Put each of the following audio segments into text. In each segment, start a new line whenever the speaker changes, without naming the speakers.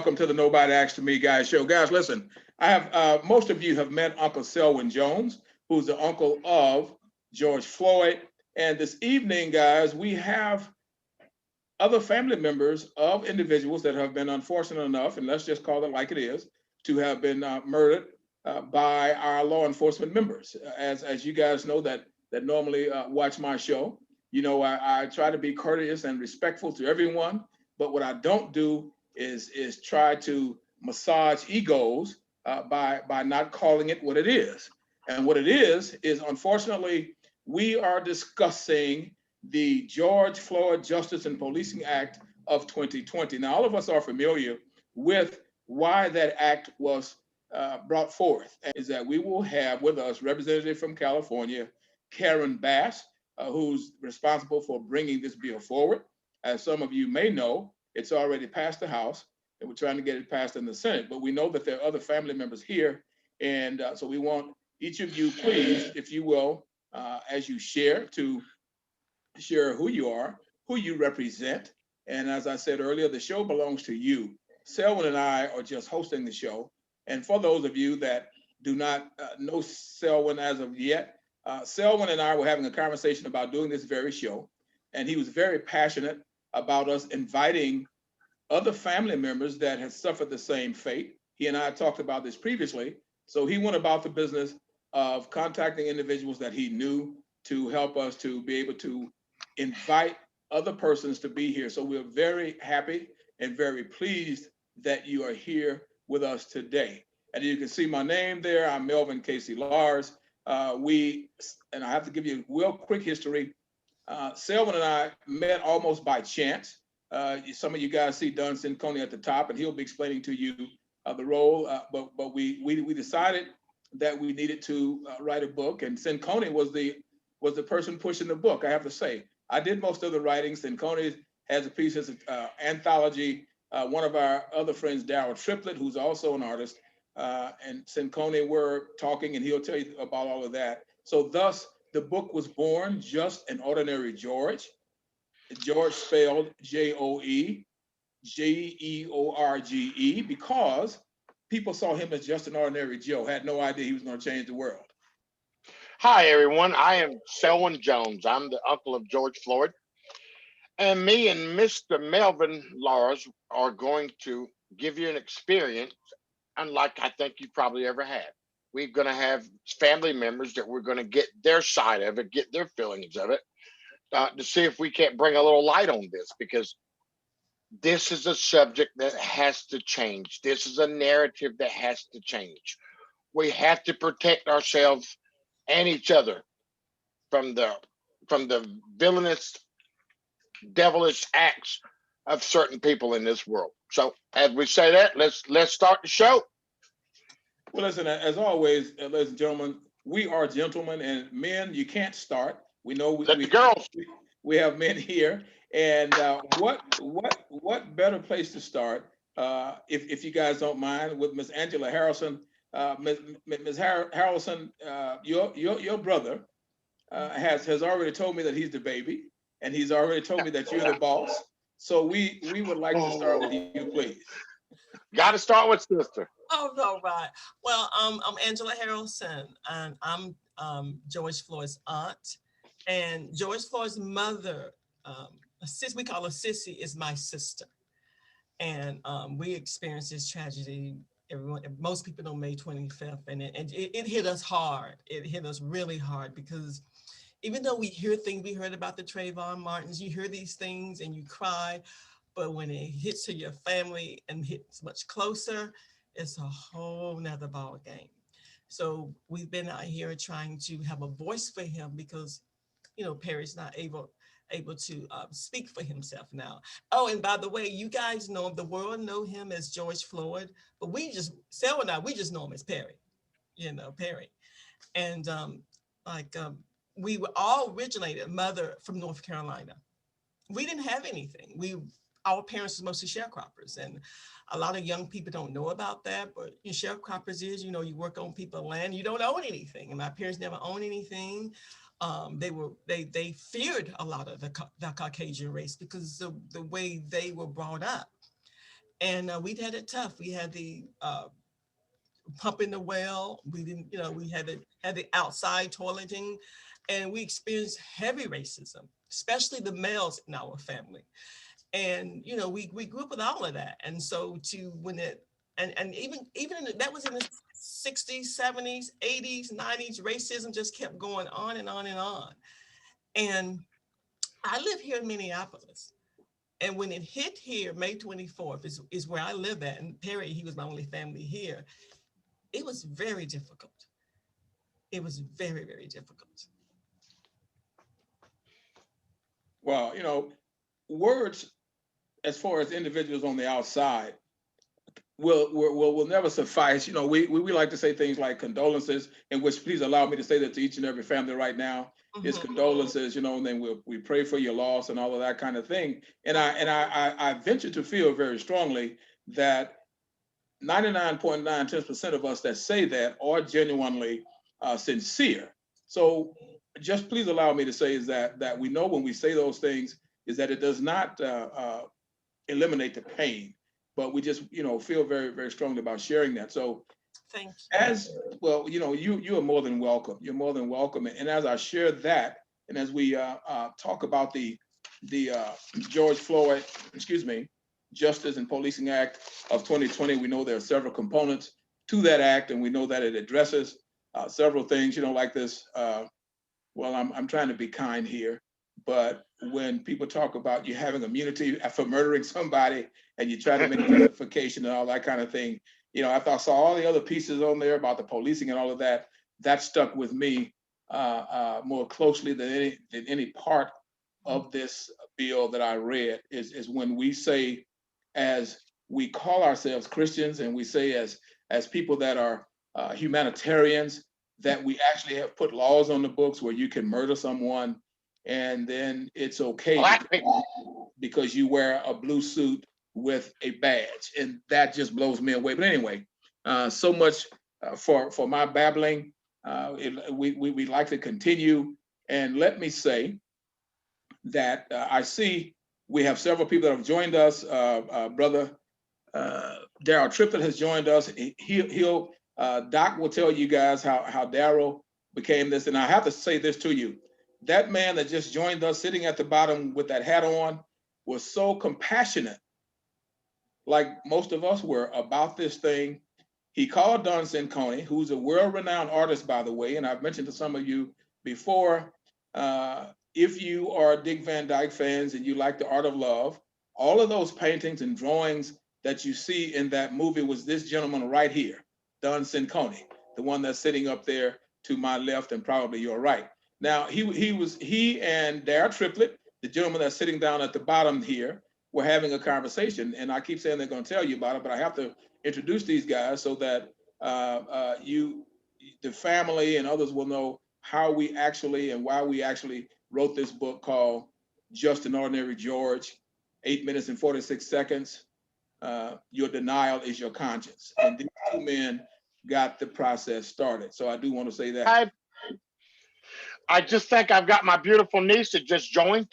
welcome to the Nobody Asked Me Guys show. Guys, listen, I have most of you have met Uncle Selwyn Jones, who's the uncle of George Floyd. And this evening, guys, we have other family members of individuals that have been unfortunate enough, and let's just call it like it is, to have been murdered by our law enforcement members. As you guys know that normally watch my show, you know I try to be courteous and respectful to everyone, but what I don't do is try to massage egos by not calling it what it is. And what it is unfortunately we are discussing the George Floyd Justice and Policing Act of 2020. Now, all of us are familiar with why that act was brought forth. Is that we will have with us representative from California, Karen Bass, who's responsible for bringing this bill forward. As some of you may know, it's already passed the House, and we're trying to get it passed in the Senate. But we know that there are other family members here, and so we want each of you, please, if you will, as you share, to share who you are, who you represent. And as I said earlier, the show belongs to you. Selwyn and I are just hosting the show. And for those of you that do not know Selwyn as of yet, Selwyn and I were having a conversation about doing this very show. And he was very passionate about us inviting other family members that had suffered the same fate. He and I talked about this previously. So he went about the business of contacting individuals that he knew to help us to be able to invite other persons to be here. So we're very happy and very pleased that you are here with us today. And you can see my name there. I'm Melvin Casey Lars. And I have to give you a real quick history. Selwyn and I met almost by chance. Some of you guys see Lars Cincone at the top, and he'll be explaining to you the role. But we decided that we needed to write a book, and Cincone was the person pushing the book. I have to say, I did most of the writing. Cincone has a piece of anthology. One of our other friends, Lars Triplett, who's also an artist, and Cincone were talking, and he'll tell you about all of that. So thus, the book was born, Just an Ordinary George. George spelled Joe, George, because people saw him as just an ordinary Joe, had no idea he was going to change the world.
Hi, everyone. I am Selwyn Jones. I'm the uncle of George Floyd. And me and Mr. Melvin Lars are going to give you an experience unlike I think you probably ever had. We're going to have family members that we're going to get their side of it, get their feelings of it, to see if we can't bring a little light on this, because this is a subject that has to change. This is a narrative that has to change. We have to protect ourselves and each other from the villainous, devilish acts of certain people in this world. So, as we say that, let's start the show.
Well, listen, as always, ladies and gentlemen, we are gentlemen, and men, you can't start. We know we have men here, and what better place to start if you guys don't mind, with Miss Angela Harrelson. Ms. Harrelson, your brother has already told me that he's the baby, and he's already told me that you're the boss. So we would like to start with you, please.
Got to start with sister.
Oh, all right. Well, I'm Angela Harrelson, and I'm George Floyd's aunt, and George Floyd's mother, we call her Sissy, is my sister, and we experienced this tragedy. Most people know May 25th, and it hit us hard. It hit us really hard, because even though we hear things, we heard about the Trayvon Martins, you hear these things and you cry, but when it hits to your family and hits much closer, it's a whole nother ball game. So we've been out here trying to have a voice for him, because, Perry's not able to speak for himself now. Oh, and by the way, you guys know him, the world know him as George Floyd, but Selwyn and I, we just know him as Perry, Perry. And we were all originated, mother from North Carolina. We didn't have anything. Our parents were mostly sharecroppers, and a lot of young people don't know about that, but sharecroppers is, you work on people's land, you don't own anything. And my parents never owned anything. They feared a lot of the Caucasian race because of the way they were brought up. And we had it tough. We had the pump in the well. We didn't, we had the outside toileting, and we experienced heavy racism, especially the males in our family. And we grew up with all of that. And so that was in the 60s, 70s, 80s, 90s. Racism just kept going on and on and on. And I live here in Minneapolis. And when it hit here, May 24th is where I live at. And Perry, he was my only family here. It was very difficult. It was very, very difficult.
Well, words as far as individuals on the outside will never suffice. We like to say things like condolences, in which, please allow me to say that to each and every family right now. It's condolences, and then we pray for your loss and all of that kind of thing. And I venture to feel very strongly that 99.9% of us that say that are genuinely sincere. So just please allow me to say is that we know when we say those things is that it does not eliminate the pain, but we just feel very, very strongly about sharing that. So
thank you.
As well, you are more than welcome. You're more than welcome. And as I share that, and as we talk about the George Floyd, Justice and Policing Act of 2020, we know there are several components to that act, and we know that it addresses several things, like this. Well, I'm trying to be kind here, but when people talk about you having immunity for murdering somebody, and you try to make justification and all that kind of thing, after I saw all the other pieces on there about the policing and all of that, that stuck with me more closely than any part of this bill that I read is when we say, as we call ourselves Christians, and we say as people that are humanitarians, that we actually have put laws on the books where you can murder someone and then it's okay because you wear a blue suit with a badge, and that just blows me away. But anyway, so much for my babbling. We'd like to continue, and let me say that I see we have several people that have joined us. Brother Daryl Triplett has joined us. Doc will tell you guys how Daryl became this, and I have to say this to you. That man that just joined us, sitting at the bottom with that hat on, was so compassionate, like most of us were, about this thing. He called Don Cincone, who's a world-renowned artist, by the way, and I've mentioned to some of you before, if you are Dick Van Dyke fans and you like The Art of Love, all of those paintings and drawings that you see in that movie was this gentleman right here, Don Cincone, the one that's sitting up there to my left and probably your right. Now, he and Daryl Triplett, the gentleman that's sitting down at the bottom here, were having a conversation, and I keep saying they're going to tell you about it, but I have to introduce these guys so that the family and others will know how we actually and why we actually wrote this book called Just an Ordinary George, 8 minutes and 46 seconds. Your denial is your conscience. And these two men got the process started. So I do want to say that.
I just think I've got my beautiful niece that just joined.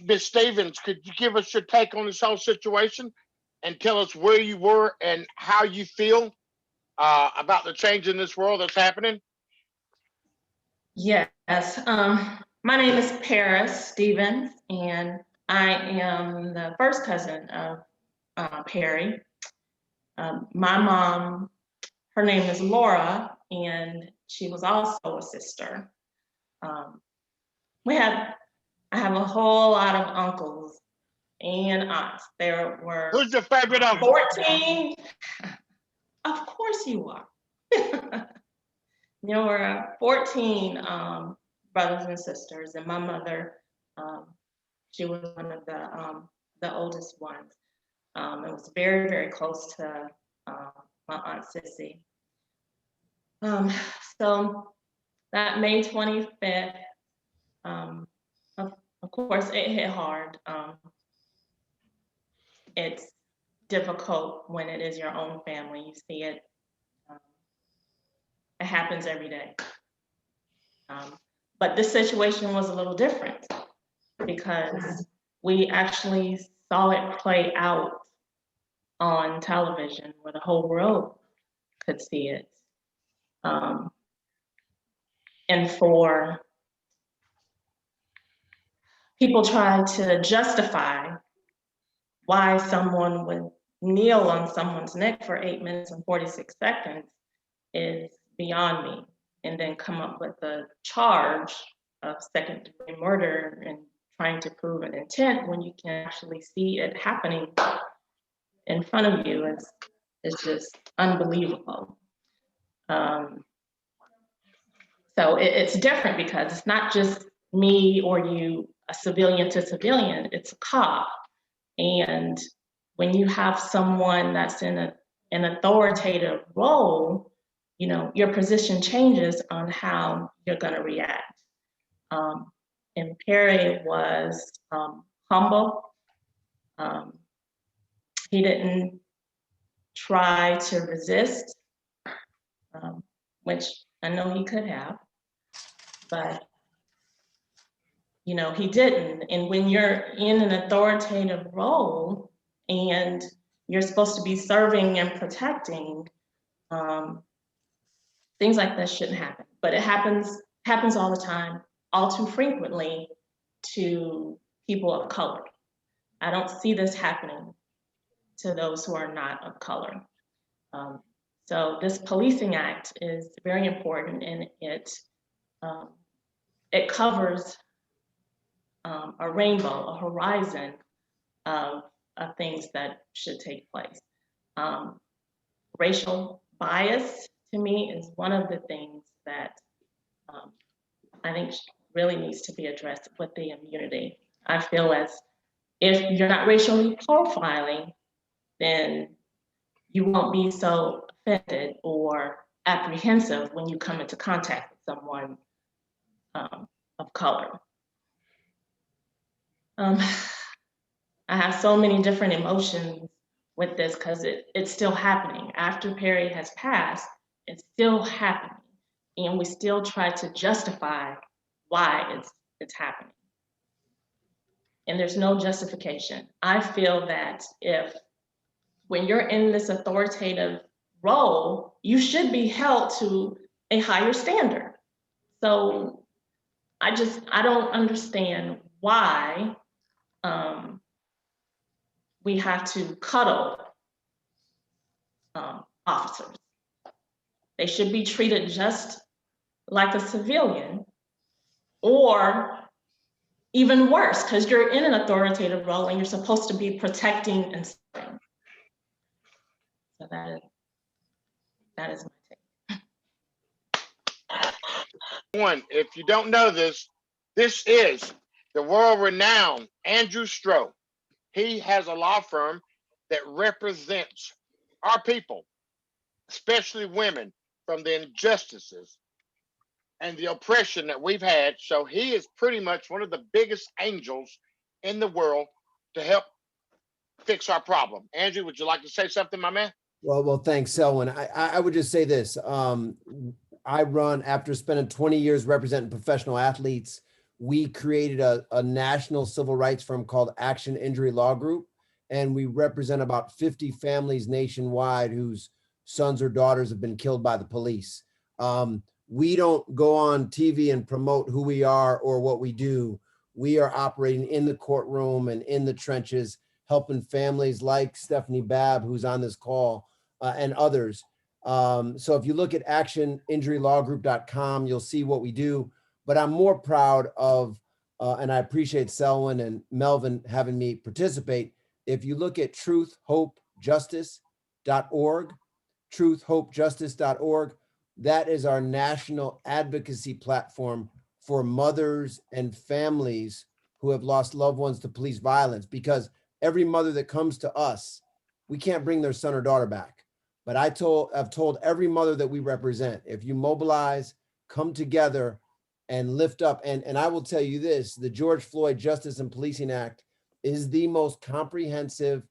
Ms. Stevens, could you give us your take on this whole situation and tell us where you were and how you feel about the change in this world that's happening?
Yes. My name is Perry Stevens, and I am the first cousin of Perry. My mom, her name is Laura, and she was also a sister. I have a whole lot of uncles and aunts. There were
Who's your favorite uncle?
14. Of course you are. There were 14 brothers and sisters, and my mother, she was one of the oldest ones. It was very, very close to my Aunt Sissy. So that May 25th, of course, it hit hard. It's difficult when it is your own family. You see it. It happens every day. But this situation was a little different because we actually saw it play out on television where the whole world could see it. And for people try to justify why someone would kneel on someone's neck for 8 minutes and 46 seconds is beyond me. And then come up with a charge of second-degree murder and trying to prove an intent when you can actually see it happening in front of you is just unbelievable. So it's different because it's not just me or you, a civilian to civilian, it's a cop. And when you have someone that's in an authoritative role, you know, your position changes on how you're going to react. And Perry was humble. He didn't try to resist, which I know he could have, but you know, he didn't. And when you're in an authoritative role and you're supposed to be serving and protecting, things like that shouldn't happen. But it happens all the time, all too frequently to people of color. I don't see this happening to those who are not of color. So this policing act is very important, and it covers a rainbow, a horizon of things that should take place. Racial bias, to me, is one of the things that I think really needs to be addressed with the immunity. I feel as if you're not racially profiling, then you won't be so offended or apprehensive when you come into contact with someone of color. I have so many different emotions with this because it's still happening. After Perry has passed, it's still happening. And we still try to justify why it's happening. And there's no justification. I feel that when you're in this authoritative role, you should be held to a higher standard. So I don't understand why we have to cuddle officers. They should be treated just like a civilian, or even worse, because you're in an authoritative role and you're supposed to be protecting and serving. So that is my take.
One, if you don't know this is the world-renowned Andrew Stroh. He has a law firm that represents our people, especially women, from the injustices and the oppression that we've had. So he is pretty much one of the biggest angels in the world to help fix our problem. Andrew, would you like to say something, my man?
Well, thanks, Selwyn. I would just say this. I run, after spending 20 years representing professional athletes, we created a national civil rights firm called Action Injury Law Group. And we represent about 50 families nationwide whose sons or daughters have been killed by the police. We don't go on TV and promote who we are or what we do. We are operating in the courtroom and in the trenches, helping families like Stephanie Babb, who's on this call, and others. So if you look at actioninjurylawgroup.com, you'll see what we do. But I'm more proud of, and I appreciate Selwyn and Melvin having me participate. If you look at truthhopejustice.org, truthhopejustice.org, that is our national advocacy platform for mothers and families who have lost loved ones to police violence, because every mother that comes to us, we can't bring their son or daughter back. But I've told every mother that we represent, if you mobilize, come together and lift up, and I will tell you this, the George Floyd Justice and Policing Act is the most comprehensive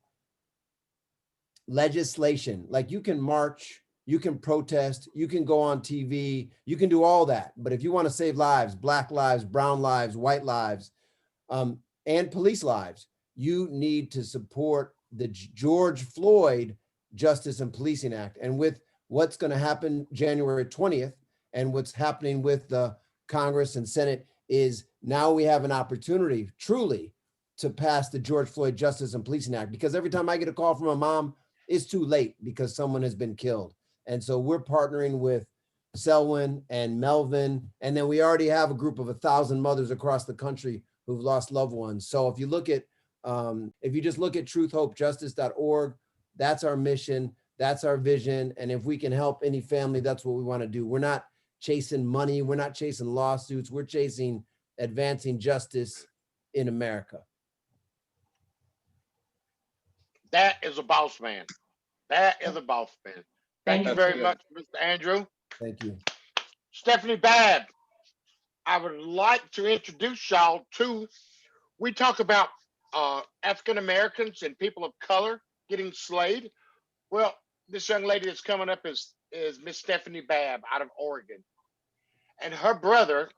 legislation. Like, you can march, you can protest, you can go on TV, you can do all that. But if you want to save lives, Black lives, brown lives, white lives, and police lives, you need to support the George Floyd Justice and Policing Act. And with what's going to happen January 20th and what's happening with the Congress and Senate is now we have an opportunity truly to pass the George Floyd Justice and Policing Act, because every time I get a call from a mom, it's too late because someone has been killed. And so we're partnering with Selwyn and Melvin, and then we already have a group of 1,000 mothers across the country who've lost loved ones. So if you look at, if you just look at truthhopejustice.org, that's our mission, that's our vision. And if we can help any family, that's what we want to do. We're not chasing money, we're not chasing lawsuits, we're chasing advancing justice in America.
That is a boss man. That is a boss man. Thank you very much, Mr. Andrew.
Thank you.
Stephanie Babb, I would like to introduce y'all to, we talk about African Americans and people of color getting slayed. Well, this young lady that's coming up is Miss Stephanie Babb out of Oregon. And her brother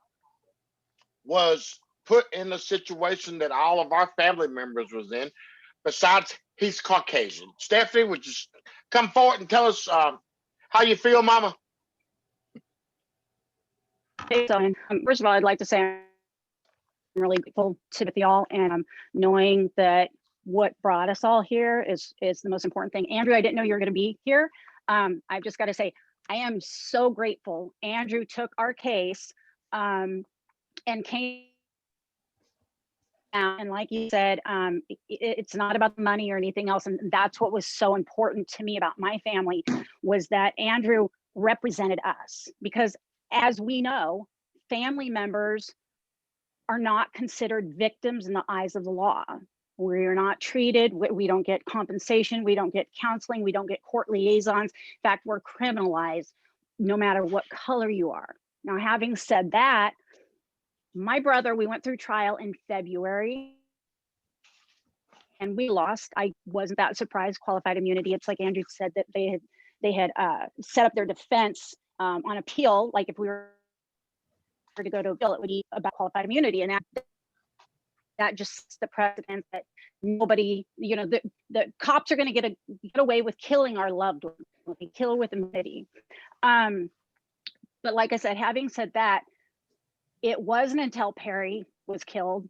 was put in a situation that all of our family members was in. Besides, he's Caucasian. Stephanie, would you come forward and tell us how you feel, Mama?
Hey, so, first of all, I'd like to say I'm really grateful to with y'all, and knowing that what brought us all here is the most important thing. Andrew, I didn't know you were going to be here. I've just got to say, I am so grateful. Andrew took our case and came out, and like you said, it's not about the money or anything else. And that's what was so important to me about my family, was that Andrew represented us, because as we know, family members are not considered victims in the eyes of the law. We're not treated, we don't get compensation, we don't get counseling, we don't get court liaisons. In fact, we're criminalized no matter what color you are. Now, having said that, my brother, we went through trial in February and we lost. I wasn't that surprised. Qualified immunity. It's like Andrew said, that they had set up their defense on appeal. Like if we were to go to appeal, it would be about qualified immunity, and that just sets the precedent that nobody, you know, the cops are going to get away with killing our loved ones. We kill with immunity. But like I said, having said that, it wasn't until Perry was killed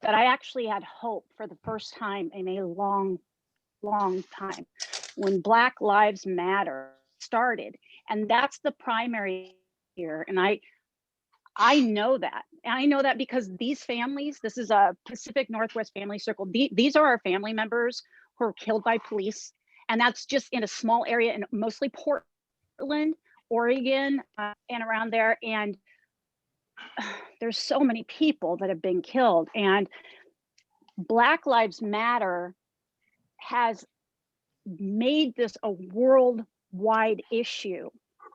that I actually had hope for the first time in a long, long time, when Black Lives Matter started. And that's the primary here. And I know that. And I know that because these families, this is a Pacific Northwest Family Circle. These are our family members who were killed by police. And that's just in a small area, and mostly Portland, Oregon, and around there. And there's so many people that have been killed. And Black Lives Matter has made this a worldwide issue.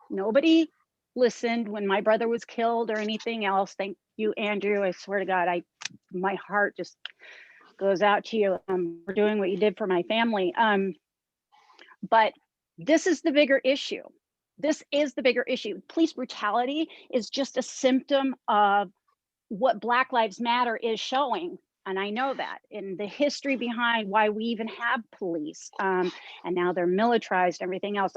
Nobody listened when my brother was killed or anything else. Thank you, Andrew. I swear to God, my heart just goes out to you for doing what you did for my family. But this is the bigger issue. This is the bigger issue. Police brutality is just a symptom of what Black Lives Matter is showing. And I know that in the history behind why we even have police, and now they're militarized, everything else.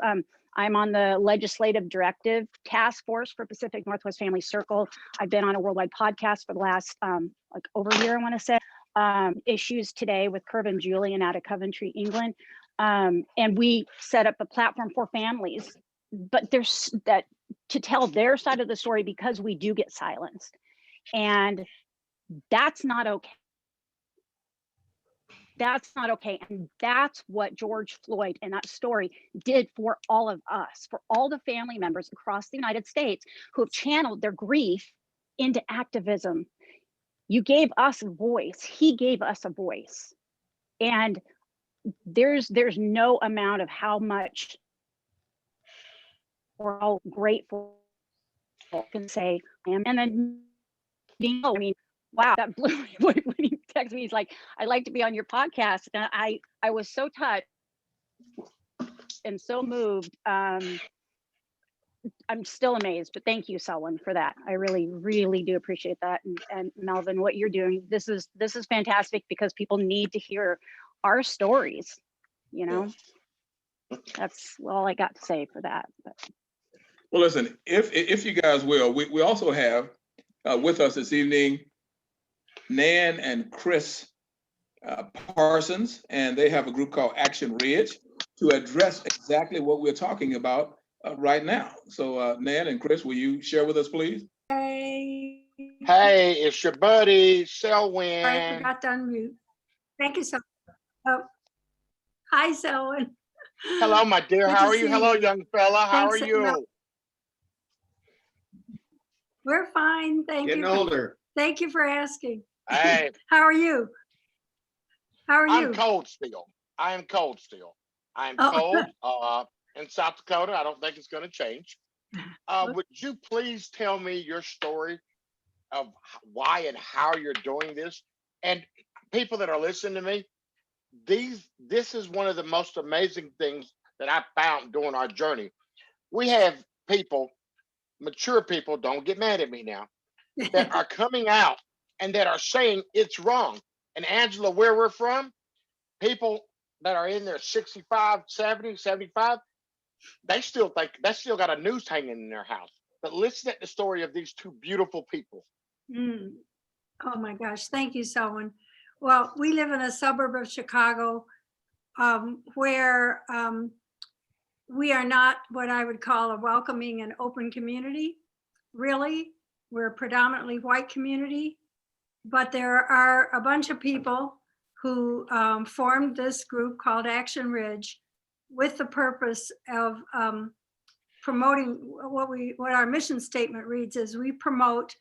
I'm on the legislative directive task force for Pacific Northwest Family Circle. I've been on a worldwide podcast for the last like over a year, I want to say. Issues Today with Curb and Julian out of Coventry, England. And we set up a platform for families, but there's that to tell their side of the story, because we do get silenced. And that's not okay. That's not okay. And that's what George Floyd and that story did for all of us, for all the family members across the United States who have channeled their grief into activism. You gave us a voice. He gave us a voice. And there's no amount of how much we're all grateful can say I am. And then, you know, I mean, wow, that blew me when he texted me. He's like, I'd like to be on your podcast. And I was so touched and so moved. I'm still amazed, but thank you, Selwyn, for that. I really, really do appreciate that. And Melvin, what you're doing, this is fantastic, because people need to hear our stories, you know.
Yes.
That's all I got to say for that. But.
Well, listen, if you guys will, we also have with us this evening Nan and Chris Parsons, and they have a group called Action Ridge to address exactly what we're talking about right now. So Nan and Chris, will you share with us, please?
Hey.
Hey, it's your buddy,
I
Selwyn.
forgot to unmute. Thank you so much. Oh, hi, Selwyn.
Hello, my dear.
Good
How
to
are you?
see
Hello,
you.
young fella. How are
Thanks,
you?
We're fine. Thank
Getting
you.
older.
Thank you for asking.
Hey,
How are you? How are
I'm
you?
cold still. I am cold still. I'm
Oh.
cold in South Dakota. I don't think it's going to change. Would you please tell me your story of why and how you're doing this? And people that are listening to me, this is one of the most amazing things that I found during our journey. We have people, mature people, don't get mad at me now, that are coming out and that are saying it's wrong. And Angela, where we're from, people that are in their 65, 70, 75, they still think they still got a noose hanging in their house. But listen at the story of these two beautiful people.
Mm. Oh my gosh. Thank you, Selwyn. Well, we live in a suburb of Chicago where we are not what I would call a welcoming and open community. Really, we're a predominantly white community, but there are a bunch of people who formed this group called Action Ridge with the purpose of promoting what our mission statement reads is we promote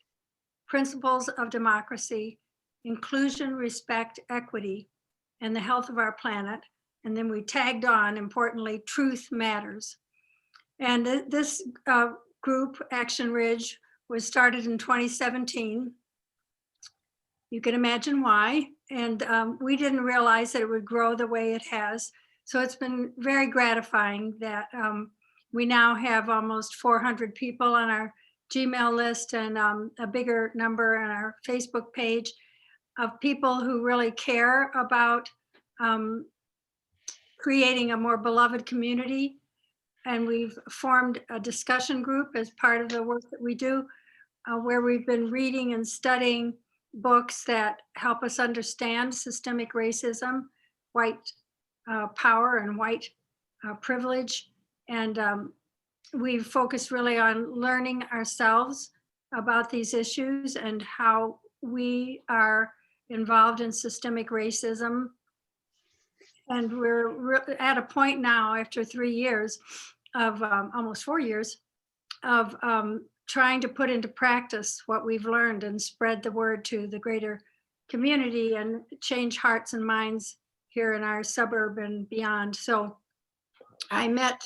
principles of democracy, inclusion, respect, equity, and the health of our planet. And then we tagged on, importantly, truth matters. And this group, Action Ridge, was started in 2017. You can imagine why. And we didn't realize that it would grow the way it has. So it's been very gratifying that we now have almost 400 people on our Gmail list and a bigger number on our Facebook page of people who really care about creating a more beloved community. And we've formed a discussion group as part of the work that we do, where we've been reading and studying books that help us understand systemic racism, white power and white privilege. And we've focused really on learning ourselves about these issues and how we are involved in systemic racism. And we're at a point now after 3 years of almost 4 years of trying to put into practice what we've learned and spread the word to the greater community and change hearts and minds here in our suburb and beyond. So I met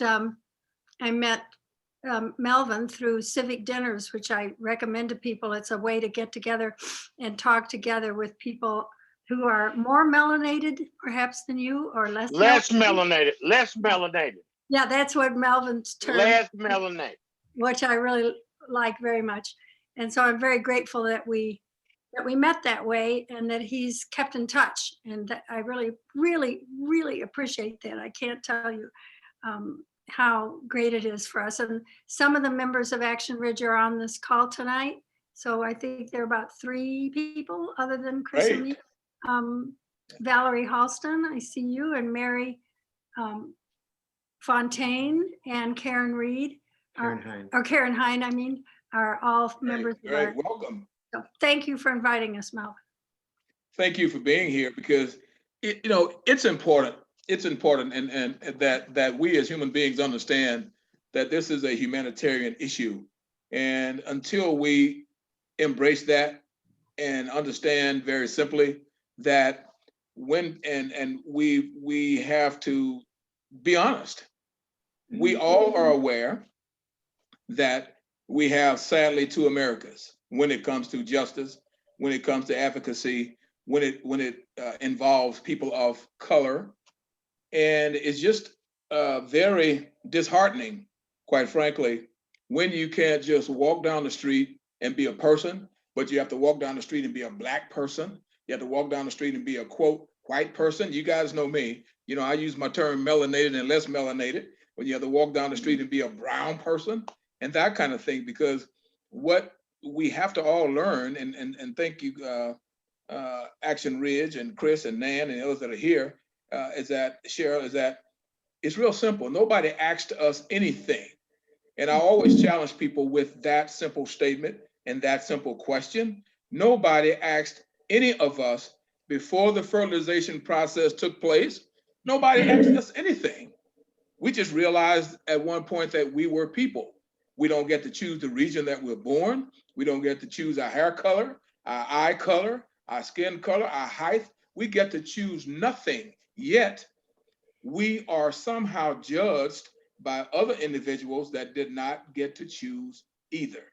Melvin through civic dinners, which I recommend to people. It's a way to get together and talk together with people who are more melanated perhaps than you or less
melanated. Less melanated.
Yeah, that's what Melvin's term.
Less melanated.
Which I really like very much. And so I'm very grateful that we met that way and that he's kept in touch. And that I really, really, really appreciate that. I can't tell you how great it is for us. And some of the members of Action Ridge are on this call tonight. So I think there are about 3 people other than Chris and me. Valerie Halston, I see you, and Mary Fontaine and Karen Reed. Karen Hine, I mean, are all members of our.
Welcome.
So thank you for inviting us, Melvin.
Thank you for being here because it's important. It's important and that we as human beings understand that this is a humanitarian issue. And until we embrace that and understand very simply that when we have to be honest. We all are aware that we have sadly 2 Americas when it comes to justice, when it comes to advocacy, when it involves people of color. And it's just very disheartening, quite frankly, when you can't just walk down the street and be a person, but you have to walk down the street and be a Black person. You have to walk down the street and be a, quote, white person. You guys know me. You know, I use my term melanated and less melanated when you have to walk down the street and be a brown person and that kind of thing, because what we have to all learn, and thank you, Action Ridge and Chris and Nan and others that are here, is that, Cheryl, is that it's real simple. Nobody asked us anything. And I always challenge people with that simple statement and that simple question. Nobody asked any of us before the fertilization process took place. Nobody asked us anything. We just realized at one point that we were people. We don't get to choose the region that we're born. We don't get to choose our hair color, our eye color, our skin color, our height. We get to choose nothing. Yet we are somehow judged by other individuals that did not get to choose either.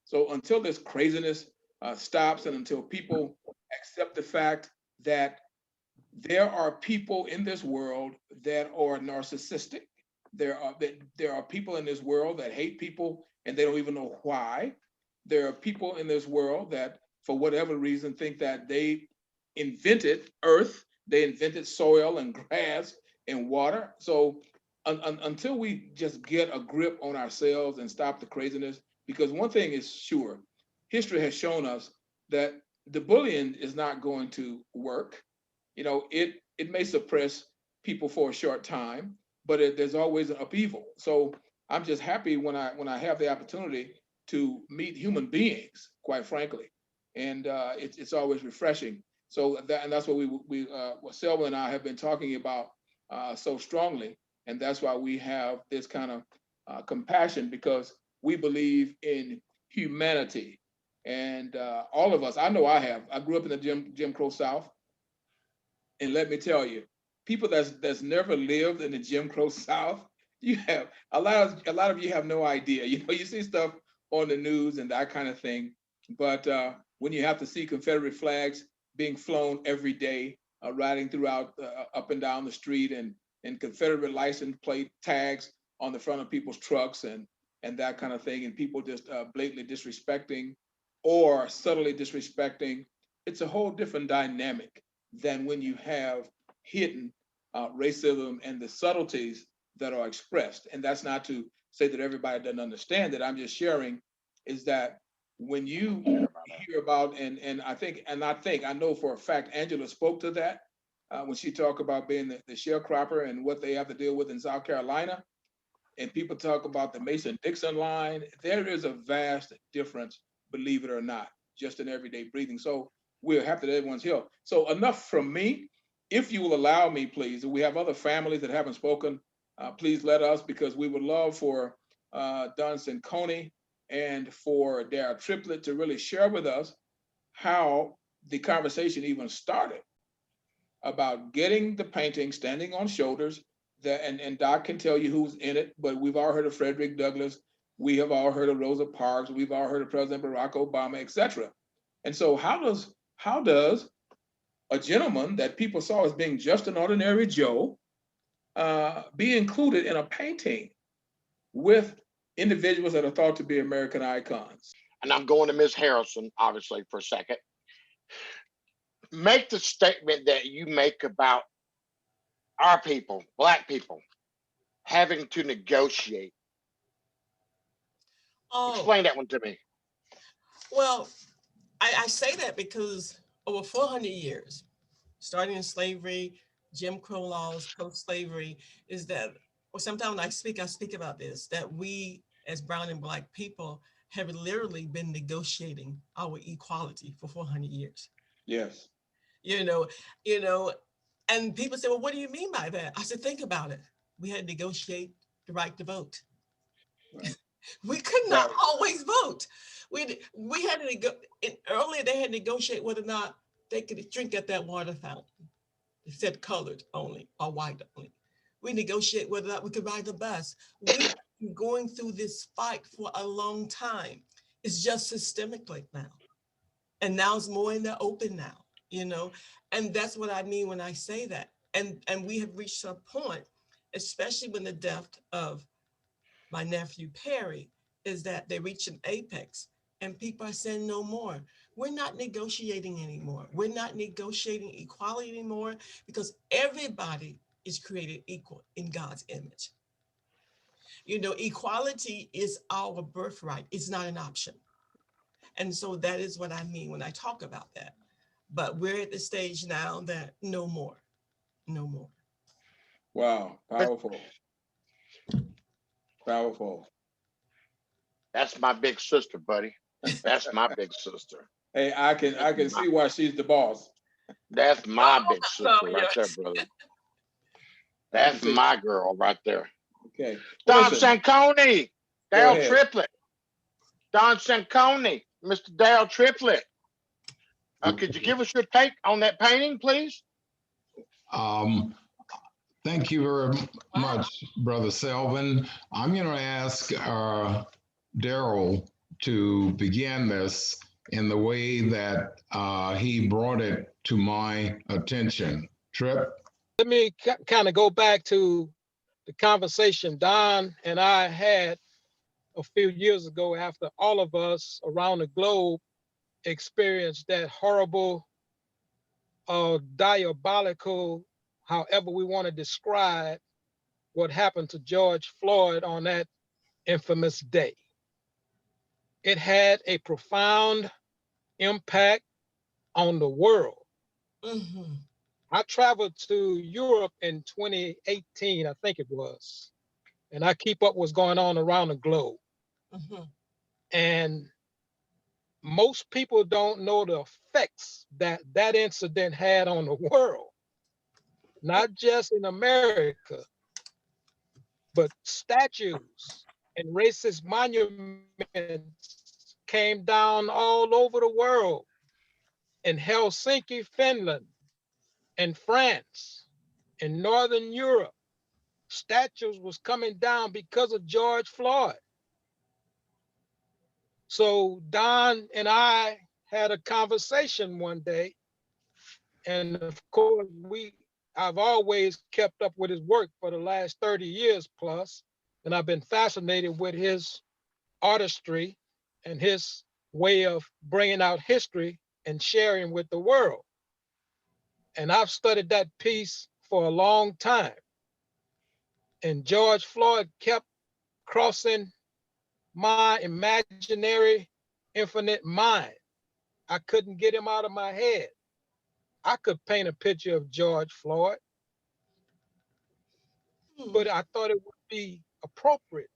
So until this craziness stops, and until people accept the fact that there are people in this world that are narcissistic, there are people in this world that hate people and they don't even know why. There are people in this world that, for whatever reason, think that they invented earth, they invented soil and grass and water. So until we just get a grip on ourselves and stop the craziness, because one thing is sure, history has shown us that the bullying is not going to work. You know, it may suppress people for a short time, but there's always an upheaval. So I'm just happy when I have the opportunity to meet human beings, quite frankly, and it's always refreshing. So that's what what Selwyn and I have been talking about so strongly, and that's why we have this kind of compassion, because we believe in humanity, and all of us. I know I have. I grew up in the Jim Crow South, and let me tell you, people that's never lived in the Jim Crow South, you have a lot of you have no idea. You know, you see stuff on the news and that kind of thing, but when you have to see Confederate flags being flown every day, riding throughout up and down the street, and Confederate license plate tags on the front of people's trucks, and that kind of thing, and people just blatantly disrespecting or subtly disrespecting, it's a whole different dynamic than when you have hidden racism and the subtleties that are expressed. And that's not to say that everybody doesn't understand it. I'm just sharing is that when you hear about, and I know for a fact Angela spoke to that when she talked about being the sharecropper and what they have to deal with in South Carolina, and people talk about the Mason-Dixon line, there is a vast difference, believe it or not, just in everyday breathing. So we're happy that everyone's here. So enough from me. If you will allow me, please, we have other families that haven't spoken. Please let us, because we would love for Don Cincone and for Darryl Triplett to really share with us how the conversation even started about getting the painting, Standing on Shoulders, and Doc can tell you who's in it, but we've all heard of Frederick Douglass, we have all heard of Rosa Parks, we've all heard of President Barack Obama, etc. And so how does a gentleman that people saw as being just an ordinary Joe be included in a painting with individuals that are thought to be American icons?
And I'm going to Ms. Harrison, obviously, for a second. Make the statement that you make about our people, Black people, having to negotiate.
Oh,
explain that one to me.
Well, I say that because over 400 years, starting in slavery, Jim Crow laws, post-slavery, is that, or sometimes when I speak about this, that we as brown and Black people have literally been negotiating our equality for 400 years.
Yes.
You know, and people say, well, what do you mean by that? I said, think about it. We had to negotiate the right to vote. Right. We could not always vote. We had to go. Earlier, they had to negotiate whether or not they could drink at that water fountain. It said colored only or white only. We negotiate whether or not we could ride the bus. We've been going through this fight for a long time. It's just systemically now. And now it's more in the open now, and that's what I mean when I say that. And we have reached a point, especially when the death of my nephew Perry, is that they reach an apex And people are saying no more. We're not negotiating anymore. We're not negotiating equality anymore because everybody is created equal in God's image. You know, equality is our birthright. It's not an option. And so that is what I mean when I talk about that. But we're at the stage now that no more, no more.
Wow, powerful, powerful.
That's my big sister, buddy. That's my big sister.
Hey, I can see why she's the boss.
That's my big sister
So,
right there,
yes.
brother.
I can
That's
see.
my girl right there.
Okay.
Don
Listen,
Cincone,
go
Dale
ahead.
Triplett. Don Cincone, Mr. Dale Triplett. Could you give us your take on that painting, please?
Thank you very much, Brother Selwyn. I'm going to ask Daryl to begin this in the way that he brought it to my attention. Trip?
Let me kind of go back to the conversation Don and I had a few years ago after all of us around the globe experienced that horrible, diabolical, however we want to describe what happened to George Floyd on that infamous day. It had a profound impact on the world.
Mm-hmm.
I traveled to Europe in 2018, I think it was, and I keep up what's going on around the globe.
Mm-hmm.
And most people don't know the effects that that incident had on the world, not just in America, but statues and racist monuments came down all over the world, in Helsinki, Finland, and France, in Northern Europe. Statues was coming down because of George Floyd. So Don and I had a conversation one day, and of course I've always kept up with his work for the last 30 years plus, and I've been fascinated with his artistry and his way of bringing out history and sharing with the world. And I've studied that piece for a long time. And George Floyd kept crossing my imaginary infinite mind. I couldn't get him out of my head. I could paint a picture of George Floyd, but I thought it would be appropriate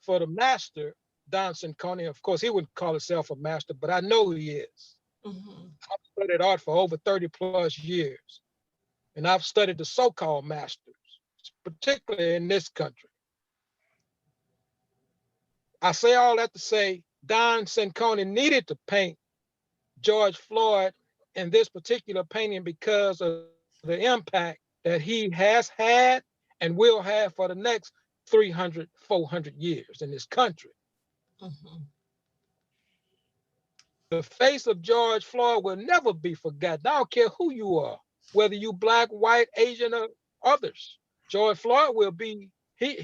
for the master, Don Cincone. Of course, he wouldn't call himself a master, but I know he is.
Mm-hmm.
I've studied art for over 30 plus years, and I've studied the so-called masters, particularly in this country. I say all that to say Don Cincone needed to paint George Floyd in this particular painting because of the impact that he has had and will have for the next 300, 400 years in this country.
Mm-hmm.
The face of George Floyd will never be forgotten. I don't care who you are, whether you black, white, Asian, or others. George Floyd will be, he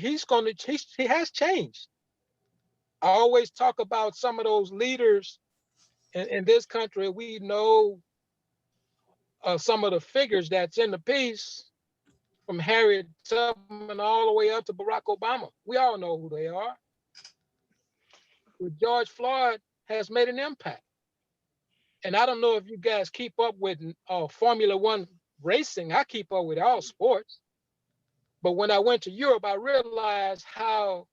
has changed. I always talk about some of those leaders in this country. We know some of the figures that's in the piece, from Harriet Tubman all the way up to Barack Obama. We all know who they are. But George Floyd has made an impact. And I don't know if you guys keep up with Formula One racing. I keep up with all sports. But when I went to Europe, I realized how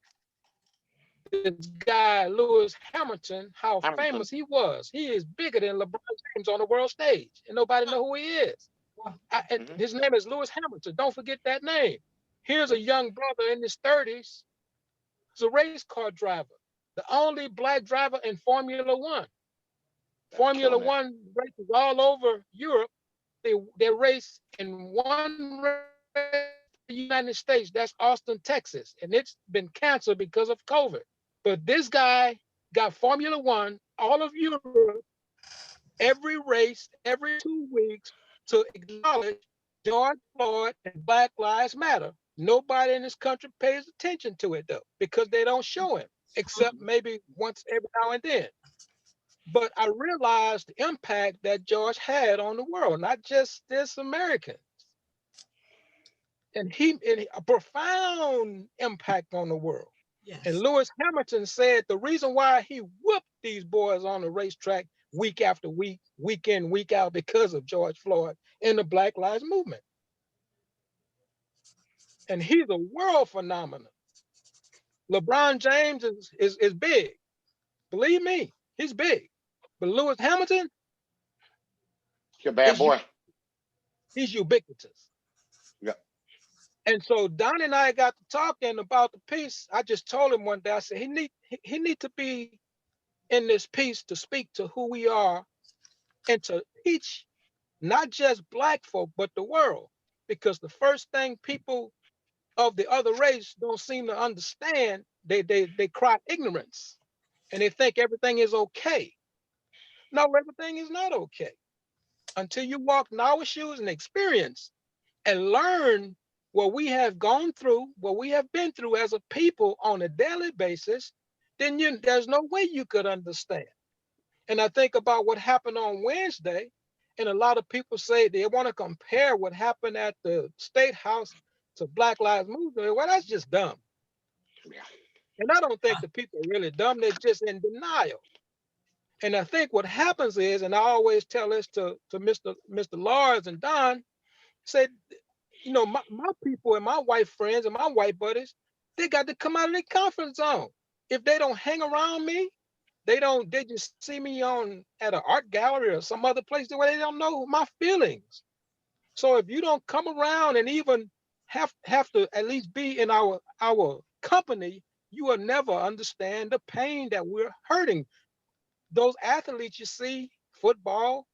this guy, Lewis Hamilton, how famous he was. He is bigger than LeBron James on the world stage, and nobody know who he is. His name is Lewis Hamilton. Don't forget that name. Here's a young brother in his 30s. He's a race car driver, the only black driver in Formula One. Formula One races all over Europe. They race in one race in the United States. That's Austin, Texas, and it's been canceled because of COVID. But this guy got Formula One all of Europe, every race, every 2 weeks, to acknowledge George Floyd and Black Lives Matter. Nobody in this country pays attention to it though, because they don't show him, except maybe once every now and then. But I realized the impact that George had on the world, not just this American. And a profound impact on the world. And
Yes.
Lewis Hamilton said the reason why he whooped these boys on the racetrack week after week, week in, week out, because of George Floyd and the Black Lives Movement. And he's a world phenomenon. LeBron James is big. Believe me, he's big. But Lewis Hamilton,
You're a bad
is
boy.
he's ubiquitous.
Yep.
And so Don and I got to talking about the piece. I just told him one day, I said, he need to be in this piece to speak to who we are and to teach not just Black folk, but the world. Because the first thing people of the other race don't seem to understand, they cry ignorance and they think everything is okay. No, everything is not okay until you walk in our shoes and experience and learn what we have gone through, what we have been through as a people on a daily basis. Then there's no way you could understand. And I think about what happened on Wednesday, and a lot of people say they want to compare what happened at the State House to Black Lives Movement. Well, that's just dumb.
Yeah.
And I don't think the people are really dumb. They're just in denial. And I think what happens is, and I always tell this to Mr. Lars and Don, said, my people and my white friends and my white buddies, they got to come out of their comfort zone. If they don't hang around me, they just see me at an art gallery or some other place where they don't know my feelings. So if you don't come around and even have to at least be in our company, you will never understand the pain that we're hurting. Those athletes you see, football,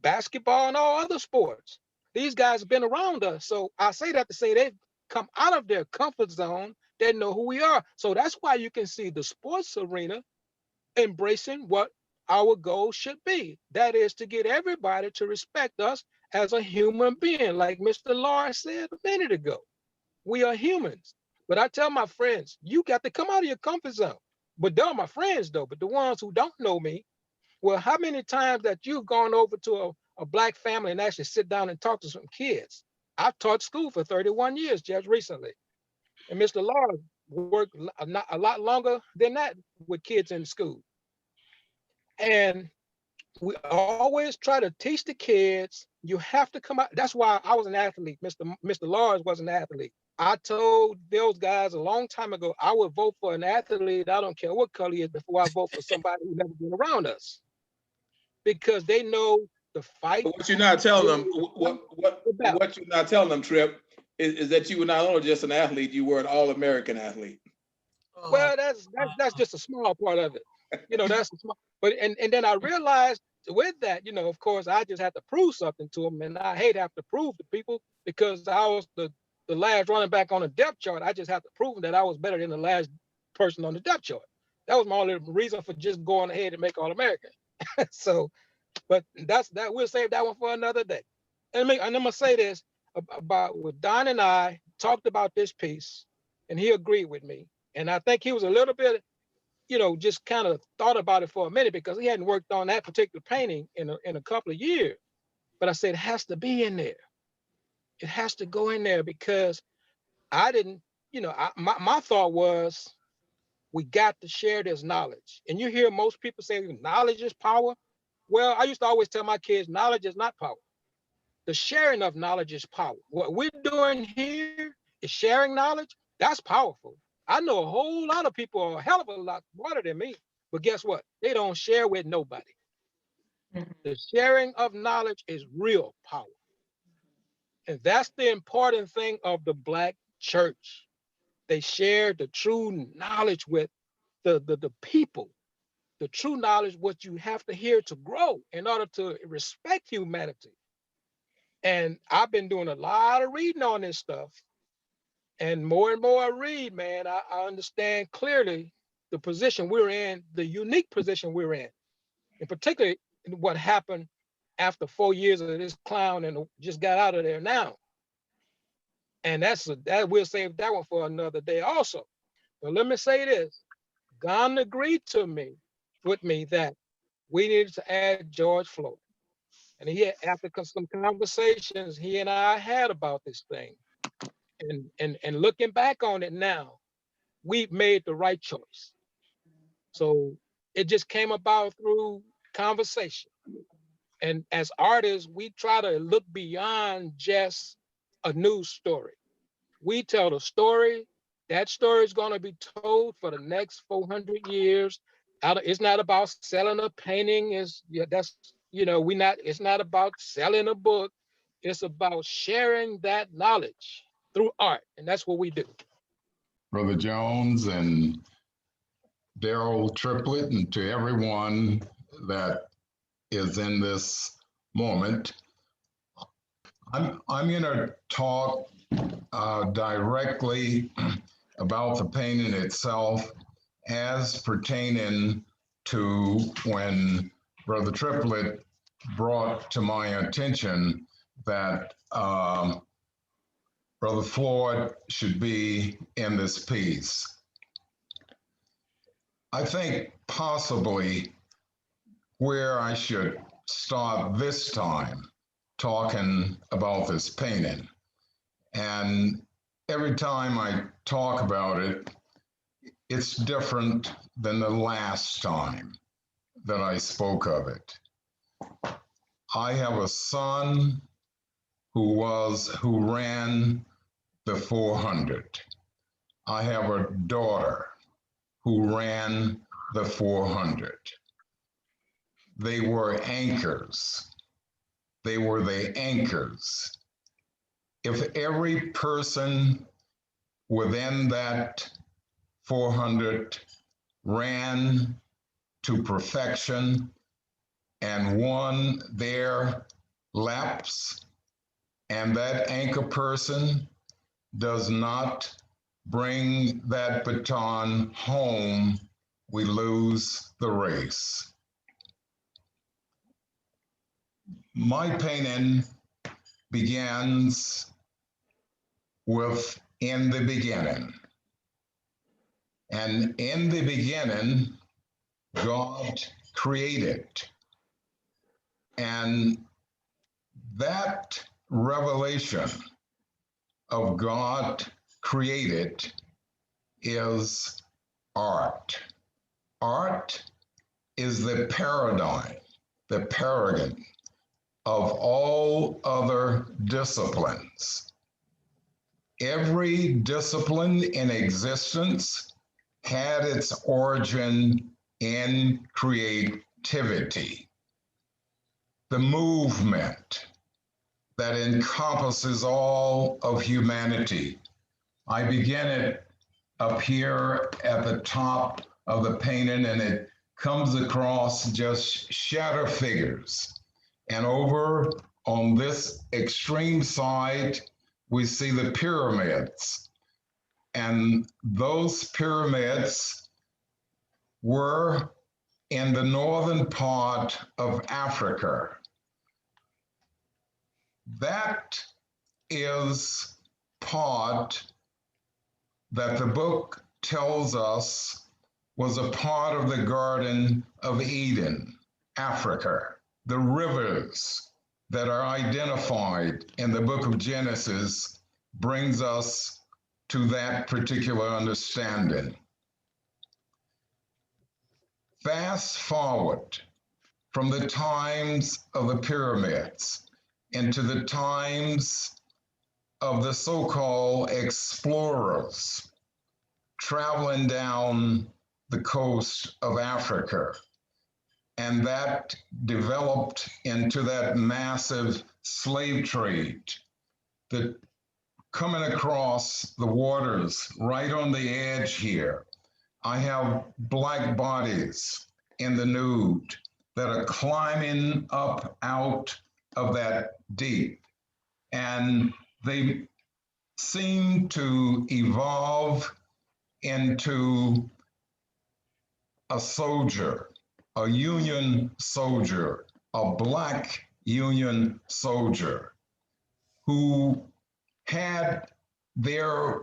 basketball, and all other sports, these guys have been around us. So I say that to say they've come out of their comfort zone. They know who we are. So that's why you can see the sports arena embracing what our goal should be. That is to get everybody to respect us as a human being. Like Mr. Lars said a minute ago, we are humans. But I tell my friends, you got to come out of your comfort zone. But they're my friends though, but the ones who don't know me, well, how many times that you've gone over to a Black family and actually sit down and talk to some kids? I've taught school for 31 years just recently. And Mr. Lars worked a lot longer than that with kids in school. And we always try to teach the kids, you have to come out. That's why I was an athlete. Mr. Lars was an athlete. I told those guys a long time ago, I would vote for an athlete, I don't care what color he is, before I vote for somebody who's never been around us. Because they know the fight.
But what you're not telling them, what you're not telling them, Trip, is that you were not only just an athlete, you were an all-American athlete.
Well, that's just a small part of it. That's a small. But and then I realized with that, of course, I just had to prove something to them, and I hate to have to prove to people because I was the last running back on the depth chart. I just had to prove that I was better than the last person on the depth chart. That was my only reason for just going ahead and make All-American. So, but that we'll save that one for another day. And I'm gonna say this about what Don and I talked about this piece, and he agreed with me. And I think he was a little bit, just kind of thought about it for a minute because he hadn't worked on that particular painting in a couple of years. But I said, it has to be in there. It has to go in there because I didn't, my thought was, we got to share this knowledge. And you hear most people say knowledge is power. Well, I used to always tell my kids, knowledge is not power. The sharing of knowledge is power. What we're doing here is sharing knowledge. That's powerful. I know a whole lot of people are a hell of a lot smarter than me, but guess what? They don't share with nobody. The sharing of knowledge is real power. And that's the important thing of the Black church. They share the true knowledge with the people. The true knowledge, what you have to hear to grow in order to respect humanity. And I've been doing a lot of reading on this stuff. And more I read, man, I understand clearly the position we're in, the unique position we're in particularly what happened after 4 years of this clown and just got out of there now. And that we'll save that one for another day also. But let me say this, God agreed to me with me that we needed to add George Floyd. And after some conversations he and I had about this thing, and looking back on it now, we made the right choice. So it just came about through conversation. And as artists, we try to look beyond just a news story. We tell the story. That story is going to be told for the next 400 years. It's not about selling a painting. It's not about selling a book. It's about sharing that knowledge through art. And that's what we do.
Brother Jones and Daryl Triplett, and to everyone that is in this moment, I'm going to talk directly about the painting itself as pertaining to when Brother Triplett brought to my attention that Brother Floyd should be in this piece. I think possibly where I should start this time talking about this painting. And every time I talk about it, it's different than the last time that I spoke of it. I have a son who ran the 400. I have a daughter who ran the 400. They were anchors. They were the anchors. If every person within that 400 ran to perfection and won their laps, and that anchor person does not bring that baton home, we lose the race. My painting begins with "in the beginning." And in the beginning, God created. And that revelation of God created is art. Art is the paradigm, the paragon of all other disciplines. Every discipline in existence had its origin in creativity. The movement that encompasses all of humanity. I begin it up here at the top of the painting, and it comes across just shadow figures. And over on this extreme side, we see the pyramids. And those pyramids were in the northern part of Africa. That is part that the book tells us was a part of the Garden of Eden, Africa. The rivers that are identified in the book of Genesis brings us to that particular understanding. Fast forward from the times of the pyramids into the times of the so-called explorers traveling down the coast of Africa. And that developed into that massive slave trade that coming across the waters right on the edge here. I have black bodies in the nude that are climbing up out of that deep. And they seem to evolve into a soldier, a Union soldier, a Black Union soldier who had their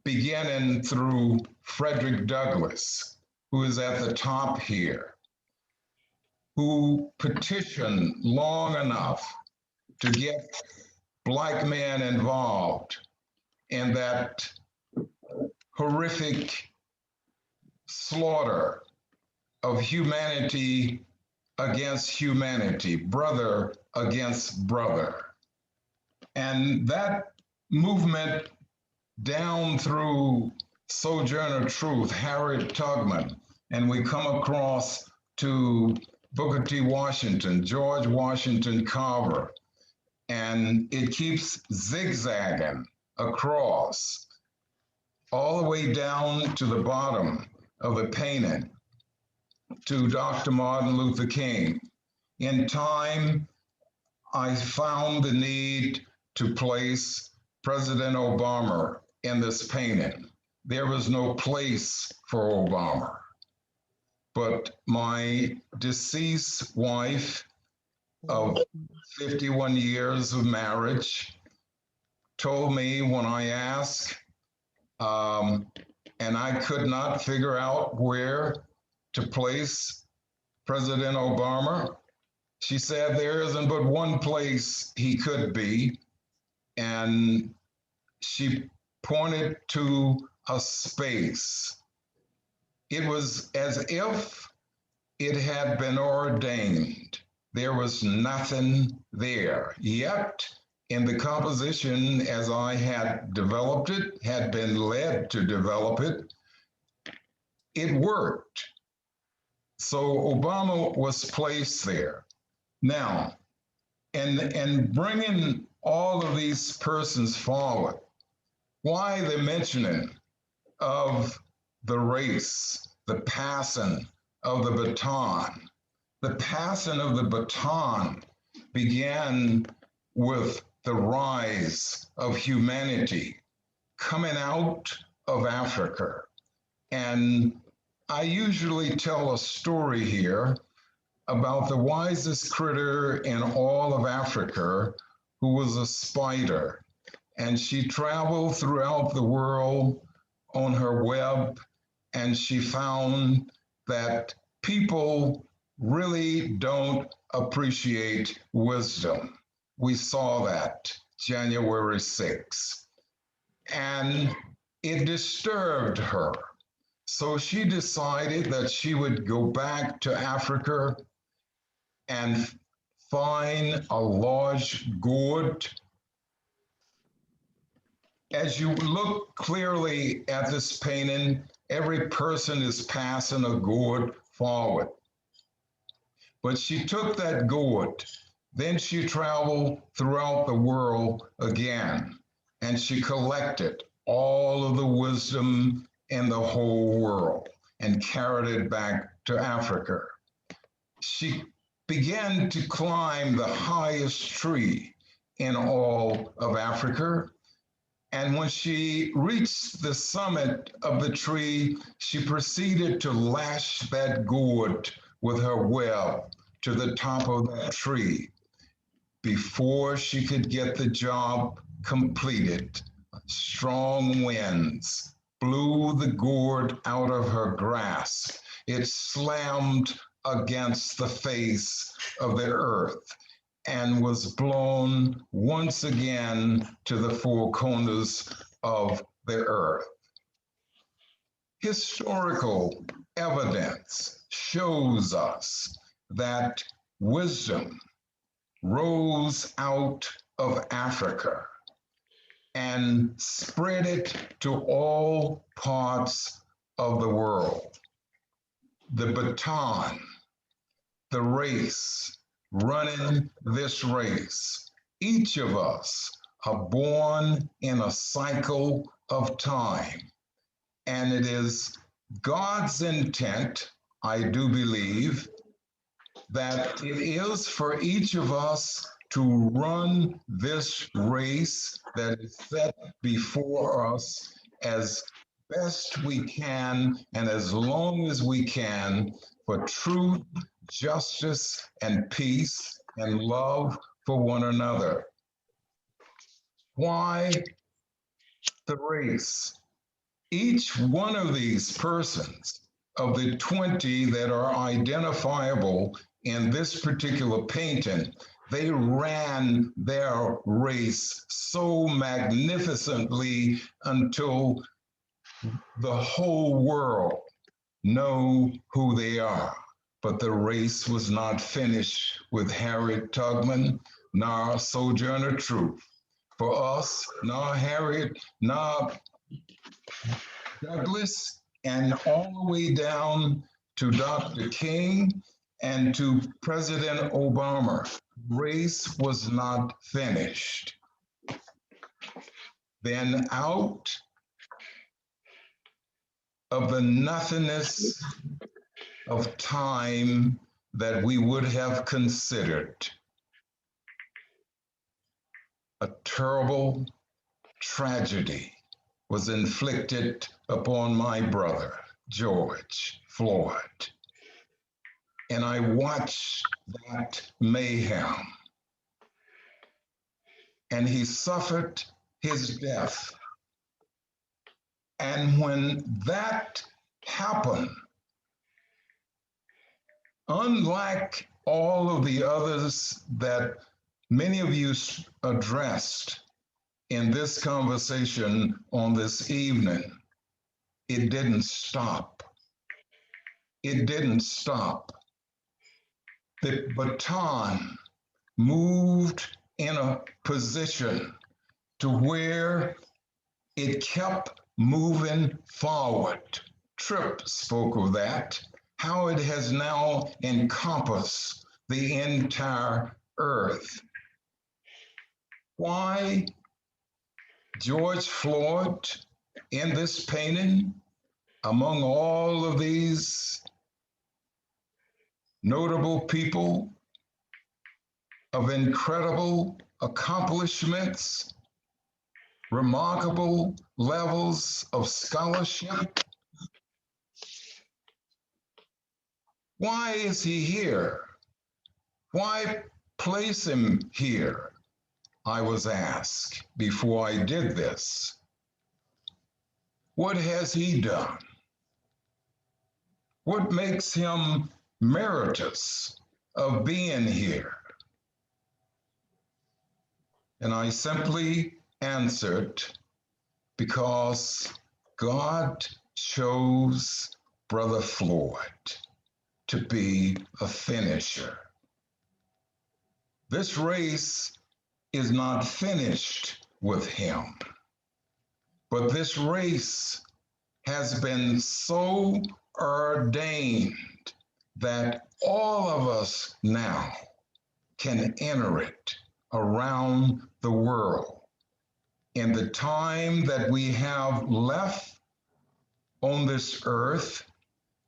beginning through Frederick Douglass, who is at the top here, who petitioned long enough to get Black men involved in that horrific slaughter of humanity against humanity, brother against brother. And that movement down through Sojourner Truth, Harriet Tubman, and we come across to Booker T. Washington, George Washington Carver, and it keeps zigzagging across all the way down to the bottom of the painting to Dr. Martin Luther King. In time, I found the need to place President Obama in this painting. There was no place for Obama. But my deceased wife of 51 years of marriage told me when I asked, and I could not figure out where to place President Obama, she said there isn't but one place he could be, and she pointed to a space. It was as if it had been ordained. There was nothing there. Yet, in the composition as I had developed it, had been led to develop it, it worked. So Obama was placed there. Now, and bringing all of these persons forward, why the mentioning of the race, the passing of the baton? The passing of the baton began with the rise of humanity coming out of Africa. And I usually tell a story here about the wisest critter in all of Africa, who was a spider. And she traveled throughout the world on her web, and she found that people really don't appreciate wisdom. We saw that January 6th, and it disturbed her. So she decided that she would go back to Africa and find a large gourd. As you look clearly at this painting, every person is passing a gourd forward. But she took that gourd, then she traveled throughout the world again, and she collected all of the wisdom in the whole world and carried it back to Africa. She began to climb the highest tree in all of Africa. And when she reached the summit of the tree, she proceeded to lash that gourd with her web to the top of that tree. Before she could get the job completed, strong winds blew the gourd out of her grasp. It slammed against the face of the earth and was blown once again to the four corners of the earth. Historical evidence shows us that wisdom rose out of Africa and spread it to all parts of the world. The baton, the race, running this race. Each of us are born in a cycle of time. And it is God's intent, I do believe, that it is for each of us to run this race that is set before us as best we can and as long as we can for truth, justice, and peace and love for one another. Why the race? Each one of these persons of the 20 that are identifiable in this particular painting, they ran their race so magnificently until the whole world know who they are. But the race was not finished with Harriet Tubman, nor Sojourner Truth. For us, nor Harriet, nor Douglas, and all the way down to Dr. King and to President Obama, race was not finished. Then out of the nothingness of time that we would have considered, a terrible tragedy was inflicted upon my brother, George Floyd. And I watched that mayhem. And he suffered his death. And when that happened, unlike all of the others that many of you addressed in this conversation on this evening, it didn't stop. It didn't stop. The baton moved in a position to where it kept moving forward. Tripp spoke of that, how it has now encompassed the entire earth. Why George Floyd in this painting, among all of these notable people of incredible accomplishments, remarkable levels of scholarship? Why is he here? Why place him here? I was asked before I did this. What has he done? What makes him meritorious of being here? And I simply answered, because God chose Brother Floyd to be a finisher. This race is not finished with him, but this race has been so ordained that all of us now can enter it around the world. In the time that we have left on this earth,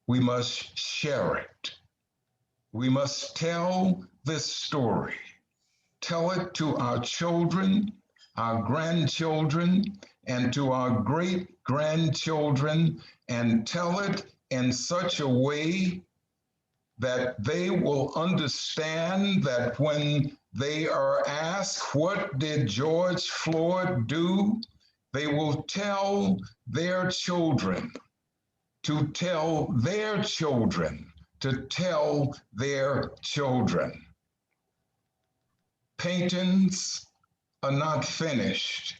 we must share it. We must tell this story. Tell it to our children, our grandchildren, and to our great-grandchildren, and tell it in such a way that they will understand that when they are asked, what did George Floyd do? They will tell their children to tell their children to tell their children. Paintings are not finished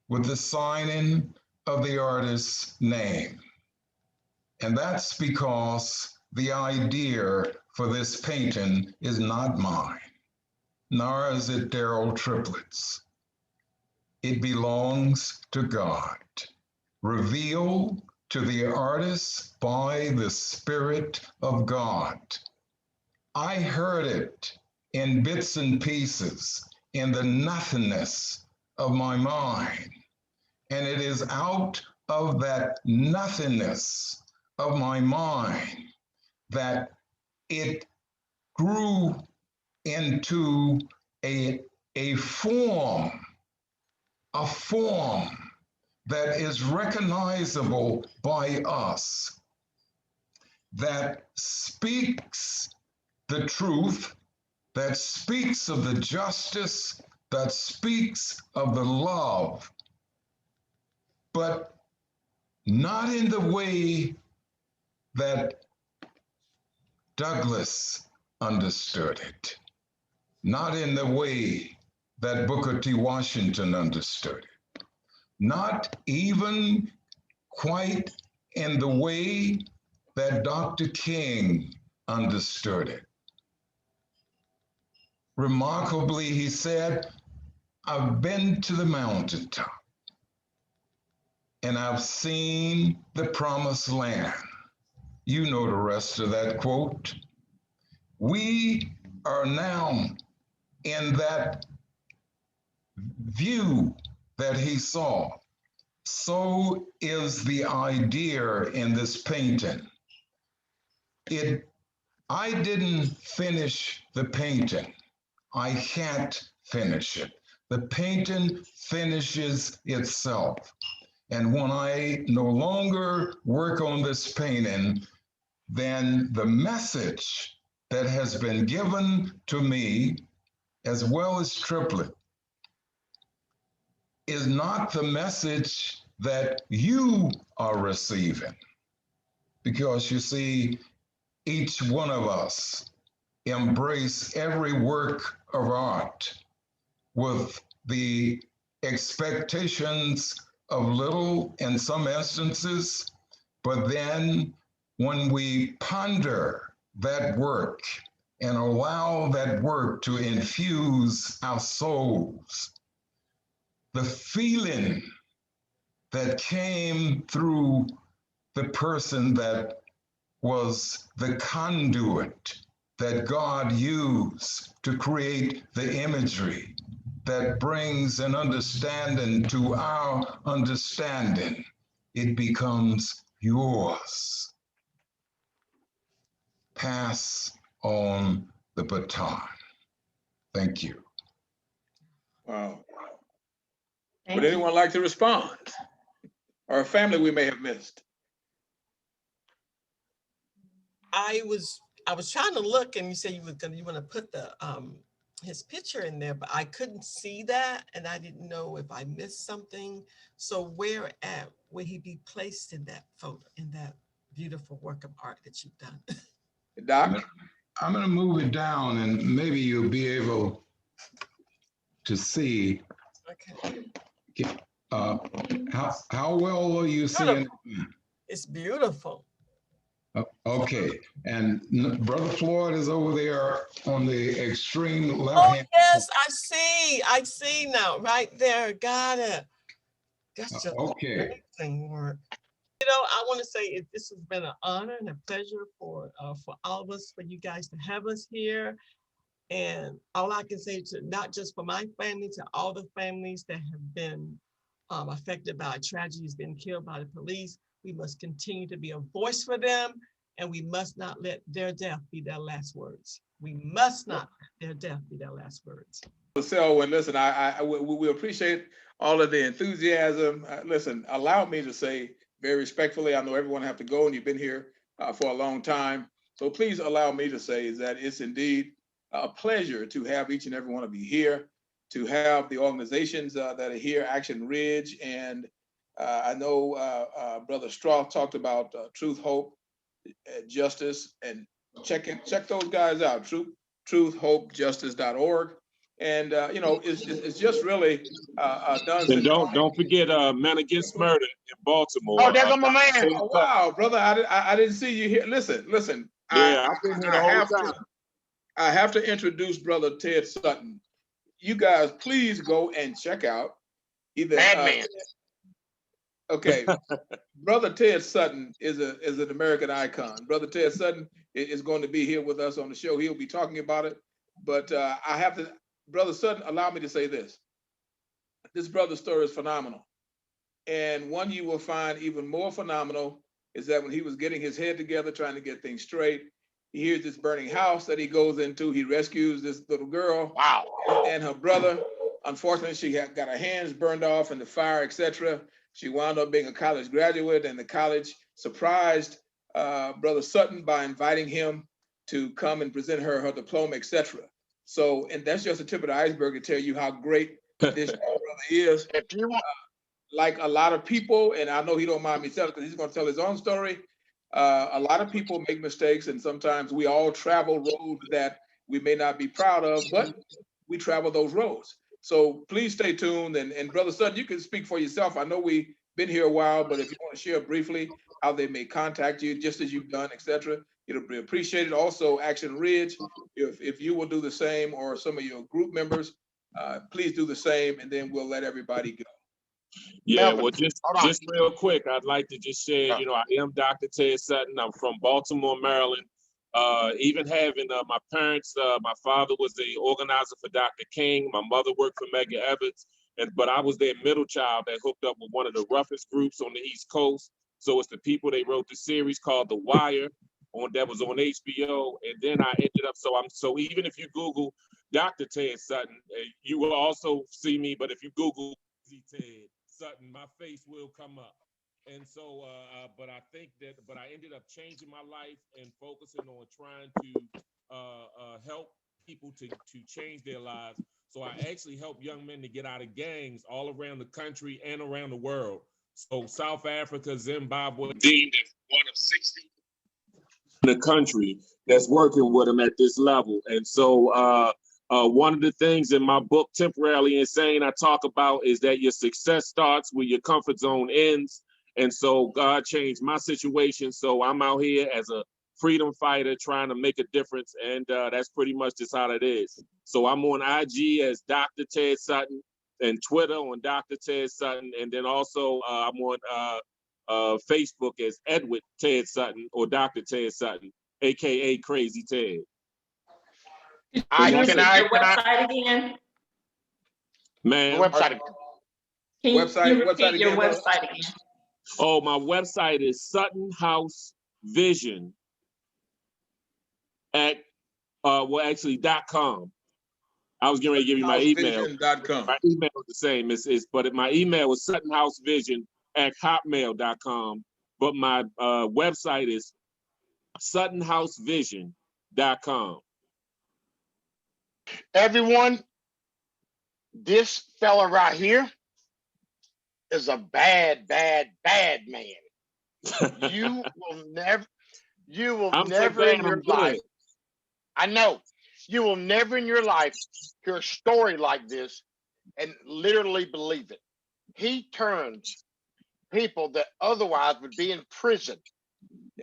with the signing of the artist's name. And that's because the idea for this painting is not mine, nor is it Darrell Triplett's. It belongs to God, revealed to the artist by the Spirit of God. I heard it in bits and pieces in the nothingness of my mind. And it is out of that nothingness of my mind that it grew into a form that is recognizable by us, that speaks the truth, that speaks of the justice, that speaks of the love, but not in the way that Douglas understood it, not in the way that Booker T. Washington understood it, not even quite in the way that Dr. King understood it. Remarkably, he said, I've been to the mountaintop and I've seen the promised land. You know the rest of that quote. We are now in that view that he saw. So is the idea in this painting. I didn't finish the painting. I can't finish it. The painting finishes itself. And when I no longer work on this painting, then the message that has been given to me, as well as Triplett, is not the message that you are receiving. Because you see, each one of us embrace every work of art with the expectations of little in some instances, but then when we ponder that work and allow that work to infuse our souls, the feeling that came through the person that was the conduit that God used to create the imagery that brings an understanding to our understanding, it becomes yours. Pass on the baton. Thank you.
Wow.
Thank
Would
you.
anyone like to respond? Or a family we may have missed?
I was trying to look, and you said you want to put the his picture in there, but I couldn't see that, and I didn't know if I missed something. So where at would he be placed in that photo, in that beautiful work of art that you've done?
Doc?
I'm going to move it down, and maybe you'll be able to see.
Okay.
How well are you seeing?
It's beautiful.
Okay, and Brother Floyd is over there on the extreme left
Oh
hand.
yes, I see now, right there. Got it. That's just
Okay.
amazing work. You know, I want to say this has been an honor and a pleasure for all of us, for you guys to have us here. And all I can say, to not just for my family, to all the families that have been affected by tragedies, been killed by the police, we must continue to be a voice for them, and we must not let their death be their last words. We must not let their death be their last words.
Selwyn, listen, we appreciate all of the enthusiasm. Listen, allow me to say very respectfully, I know everyone have to go, and you've been here for a long time. So please allow me to say is that it's indeed a pleasure to have each and every one of you here, to have the organizations that are here, Action Ridge, and I know Brother Strauss talked about Truth, Hope, Justice, and check those guys out, truthhopejustice.org. And you know, it's just really done.
And don't forget Men Against Murder in Baltimore.
Oh, there go my man.
Oh, wow, brother, I didn't see you here. Listen.
Yeah, I've been here the whole time.
I have to introduce Brother Ted Sutton. You guys, please go and check out either.
Madman.
Okay, Brother Ted Sutton is an American icon. Brother Ted Sutton is going to be here with us on the show. He'll be talking about it. But I have to, Brother Sutton, allow me to say this. This brother's story is phenomenal. And one you will find even more phenomenal is that when he was getting his head together, trying to get things straight, he hears this burning house that he goes into. He rescues this little girl.
Wow.
And her brother. Unfortunately, she got her hands burned off in the fire, etc. She wound up being a college graduate, and the college surprised Brother Sutton by inviting him to come and present her diploma, etc. So, and that's just the tip of the iceberg to tell you how great this brother is.
If you want,
like a lot of people, and I know he don't mind me telling because he's going to tell his own story. A lot of people make mistakes, and sometimes we all travel roads that we may not be proud of, but we travel those roads. So please stay tuned. And Brother Sutton, you can speak for yourself. I know we've been here a while, but if you want to share briefly how they may contact you, just as you've done, etc., it'll be appreciated. Also, Action Ridge, if you will do the same, or some of your group members, please do the same, and then we'll let everybody go.
Yeah,
Melvin,
well,
hold on.
just real quick, I'd like to just share, you know, I am Dr. Ted Sutton. I'm from Baltimore, Maryland. Even having my parents, my father was the organizer for Dr. King. My mother worked for Medgar Evers, but I was their middle child that hooked up with one of the roughest groups on the East Coast. So it's the people, they wrote the series called The Wire that was on HBO. And then I ended up, so even if you Google Dr. Ted Sutton, you will also see me, but if you Google Ted Sutton, my face will come up. And so, but I ended up changing my life and focusing on trying to help people to change their lives. So I actually help young men to get out of gangs all around the country and around the world. So South Africa, Zimbabwe, deemed as one of 60 in the country that's working with them at this level. And so one of the things in my book, Temporarily Insane, I talk about is that your success starts where your comfort zone ends. And so God changed my situation. So I'm out here as a freedom fighter trying to make a difference. And that's pretty much just how it is. So I'm on IG as Dr. Ted Sutton, and Twitter on Dr. Ted Sutton. And then also I'm on Facebook as Edward Ted Sutton or Dr. Ted Sutton, AKA Crazy Ted.
Can you repeat your website again?
Man,
Website again.
Can you
Website
repeat your
again,
website again?
Oh, my website is Sutton House Vision at .com. I was getting ready to give you my email.
Housevision.com.
My email is the same. But my email is suttonhousevision at hotmail.com. But my website is suttonhousevision.com.
Everyone, this fella right here is a bad man. You will never in your life, I know, you will never in your life hear a story like this and literally believe it. He turns people that otherwise would be in prison,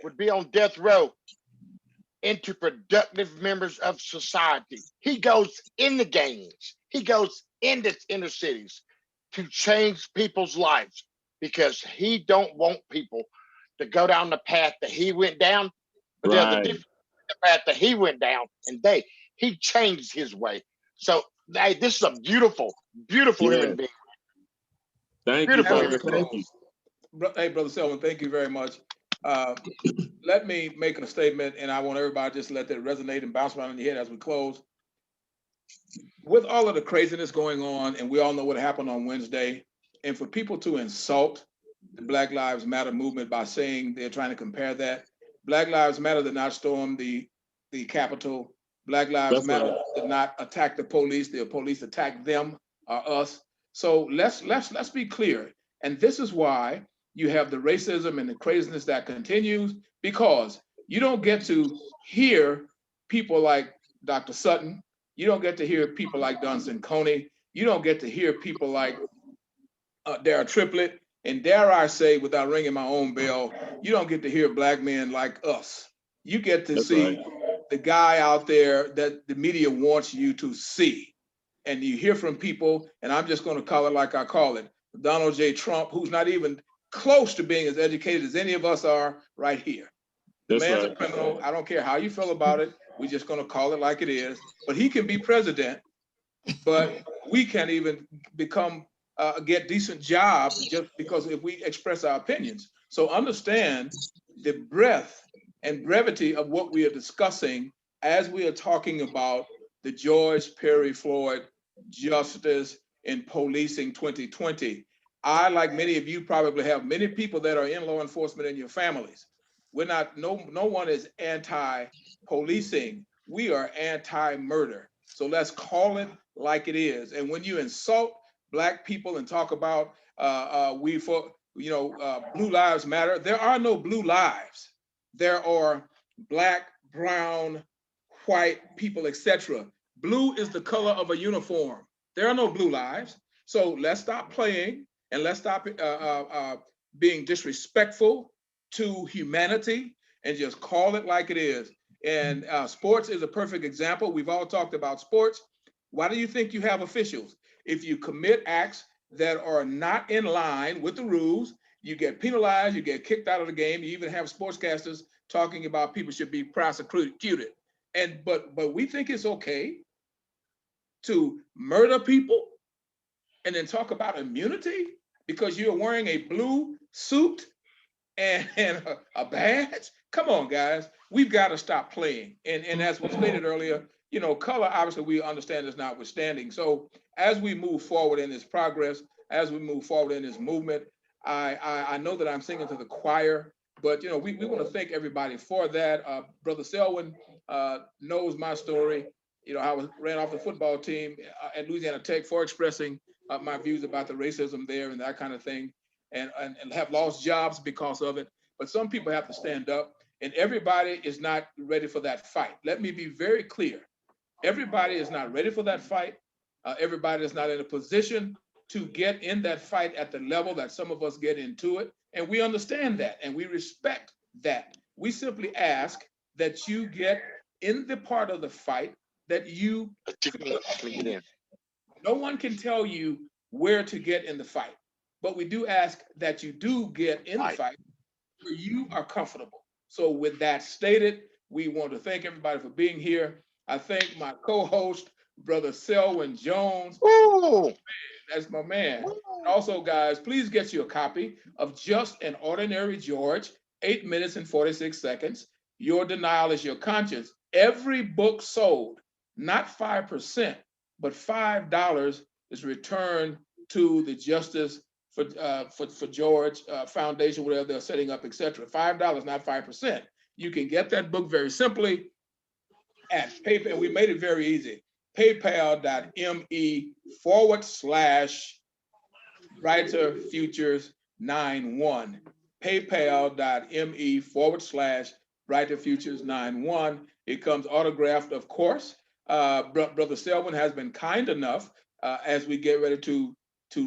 would be on death row, into productive members of society. He goes in the gangs. He goes into inner cities to change people's lives because he don't want people to go down the path that he went down. But there's a different path that he went down, and he changed his way. So hey, this is a beautiful human being.
Thank you, brother. Thank you.
Hey, Brother Selwyn, thank you very much. Let me make a statement, and I want everybody just to let that resonate and bounce around in your head as we close. With all of the craziness going on, and we all know what happened on Wednesday, and for people to insult the Black Lives Matter movement by saying they're trying to compare that, Black Lives Matter did not storm the Capitol. Black Lives Matter did not attack the police. The police attacked them or us. So let's be clear. And this is why you have the racism and the craziness that continues, because you don't get to hear people like Dr. Sutton. You don't get to hear people like Lars Cincone. You don't get to hear people like Perry Triplett. And dare I say, without ringing my own bell, you don't get to hear Black men like us. You get to see the guy out there that the media wants you to see. And you hear from people, and I'm just going to call it like I call it, Donald J. Trump, who's not even close to being as educated as any of us are right here. The man's a criminal. I don't care how you feel about it. We're just going to call it like it is. But he can be president, but we can't even get decent jobs just because if we express our opinions. So understand the breadth and brevity of what we are discussing as we are talking about the George Perry FLoyd Justice in Policing 2020. I, like many of you, probably have many people that are in law enforcement in your families. We're not, no one is anti-policing. We are anti-murder. So let's call it like it is. And when you insult Black people and talk about Blue Lives Matter, there are no blue lives. there are black, brown, white people, etc. Blue is the color of a uniform. There are no blue lives. So let's stop playing and let's stop being disrespectful to humanity and just call it like it is. And sports is a perfect example. We've all talked about sports. Why do you think you have officials? If you commit acts that are not in line with the rules, you get penalized, you get kicked out of the game. You even have sportscasters talking about people should be prosecuted. But we think it's okay to murder people and then talk about immunity because you're wearing a blue suit and a badge. Come on, guys, we've got to stop playing. And as was stated earlier, you know, color obviously we understand is notwithstanding. So as we move forward in this progress, as we move forward in this movement, I know that I'm singing to the choir, but you know, we want to thank everybody for that. Brother Selwyn knows my story. You know, I ran off the football team at Louisiana Tech for expressing my views about the racism there and that kind of thing, and have lost jobs because of it. But some people have to stand up, and everybody is not ready for that fight. Let me be very clear. Everybody is not ready for that fight. Everybody is not in a position to get in that fight at the level that some of us get into it. And we understand that and we respect that. We simply ask that you get in the part of the fight that you no one can tell you where to get in the fight, but we do ask that you do get in the fight where you are comfortable. So with that stated, we want to thank everybody for being here. I thank my co-host, Brother Selwyn Jones.
Ooh.
That's my man. Also, guys, please get you a copy of Just an Ordinary George, 8 minutes and 46 seconds. Your Denial is Your Conscience. Every book sold, not 5%, but $5 is returned to the Justice for George Foundation, whatever they're setting up, etc. $5, not 5%. You can get that book very simply at PayPal, and we made it very easy. PayPal.me/Writer Futures 91. PayPal.me/Writer Futures 91. It comes autographed, of course. Brother Selwyn has been kind enough as we get ready to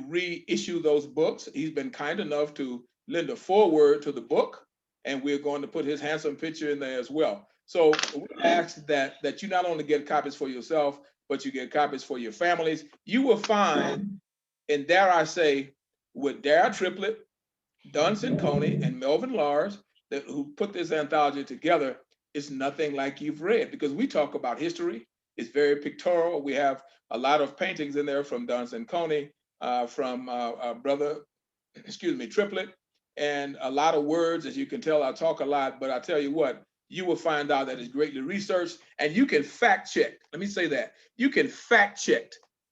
reissue those books. He's been kind enough to lend a foreword to the book, and we're going to put his handsome picture in there as well. So we ask that you not only get copies for yourself, but you get copies for your families. You will find, and dare I say, with Dara Triplett, Don Cincone, and Melvin Lars, who put this anthology together, it's nothing like you've read, because we talk about history. It's very pictorial. We have a lot of paintings in there from Don Cincone, from brother, Triplett, and a lot of words. As you can tell, I talk a lot, but I tell you what, you will find out that it's greatly researched, and you can fact check. Let me say that. You can fact check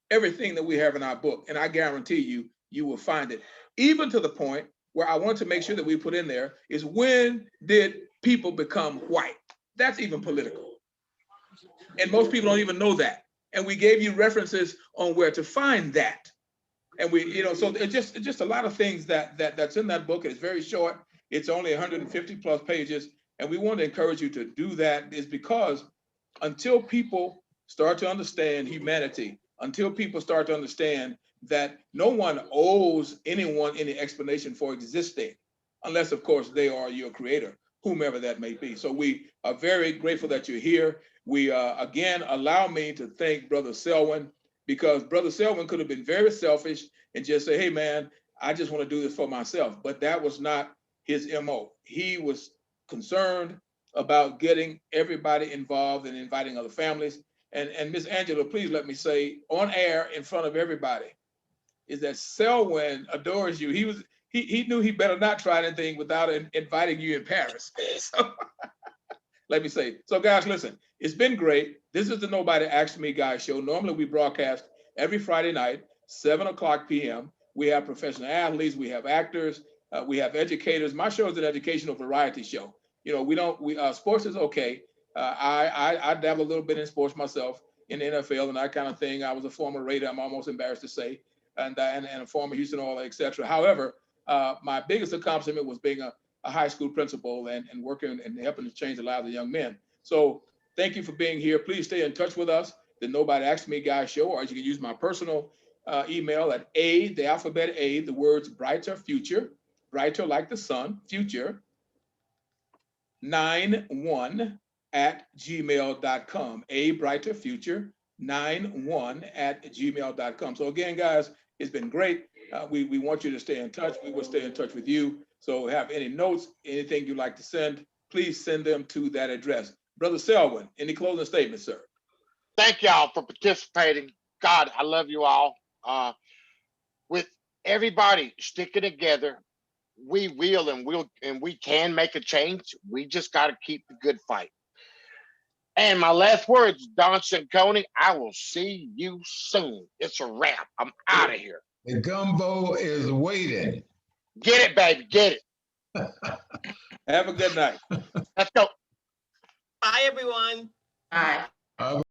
everything that we have in our book, and I guarantee you, you will find it. Even to the point where I want to make sure that we put in there is, when did people become white? That's even political. And most people don't even know that. And we gave you references on where to find that. And we, you know, so it's just a lot of things that's in that book. It's very short. It's only 150 plus pages. And we want to encourage you to do that, is because until people start to understand humanity, until people start to understand that no one owes anyone any explanation for existing, unless, of course, they are your creator, whomever that may be. So we are very grateful that you're here. We, again, allow me to thank Brother Selwyn, because Brother Selwyn could have been very selfish and just say, hey, man, I just want to do this for myself. But that was not his MO. He was concerned about getting everybody involved and inviting other families. And Miss Angela, please let me say on air in front of everybody, is that Selwyn adores you. He knew he better not try anything without inviting you in Paris. So let me say, so guys, listen, it's been great. This is the Nobody Asked Me Guy show. Normally we broadcast every Friday night, 7:00 p.m. We have professional athletes, we have actors, we have educators. My show is an educational variety show. You know, sports is okay. I dabble a little bit in sports myself, in the NFL and that kind of thing. I was a former Raider, I'm almost embarrassed to say, and a former Houston Oilers, etc. However, my biggest accomplishment was being a high school principal and working and helping to change the lives of young men. So thank you for being here. Please stay in touch with us, the Nobody Asked Me Guy show, or you can use my personal email at the alphabet A, the words brighter future, brighter like the sun, future, 91 at gmail.com. A brighter future 91 at gmail.com. So again, guys, it's been great. We want you to stay in touch. We will stay in touch with you. So have any notes, anything you'd like to send, please send them to that address. Brother Selwyn, any closing statements, sir?
Thank y'all for participating. God, I love you all. With everybody sticking together, we will and we can make a change. We just got to keep the good fight. And my last words, Don Cincone, I will see you soon. It's a wrap. I'm out of here.
The gumbo is waiting.
Get it, baby. Get it.
Have a good night.
Let's go.
Bye, everyone.
Bye.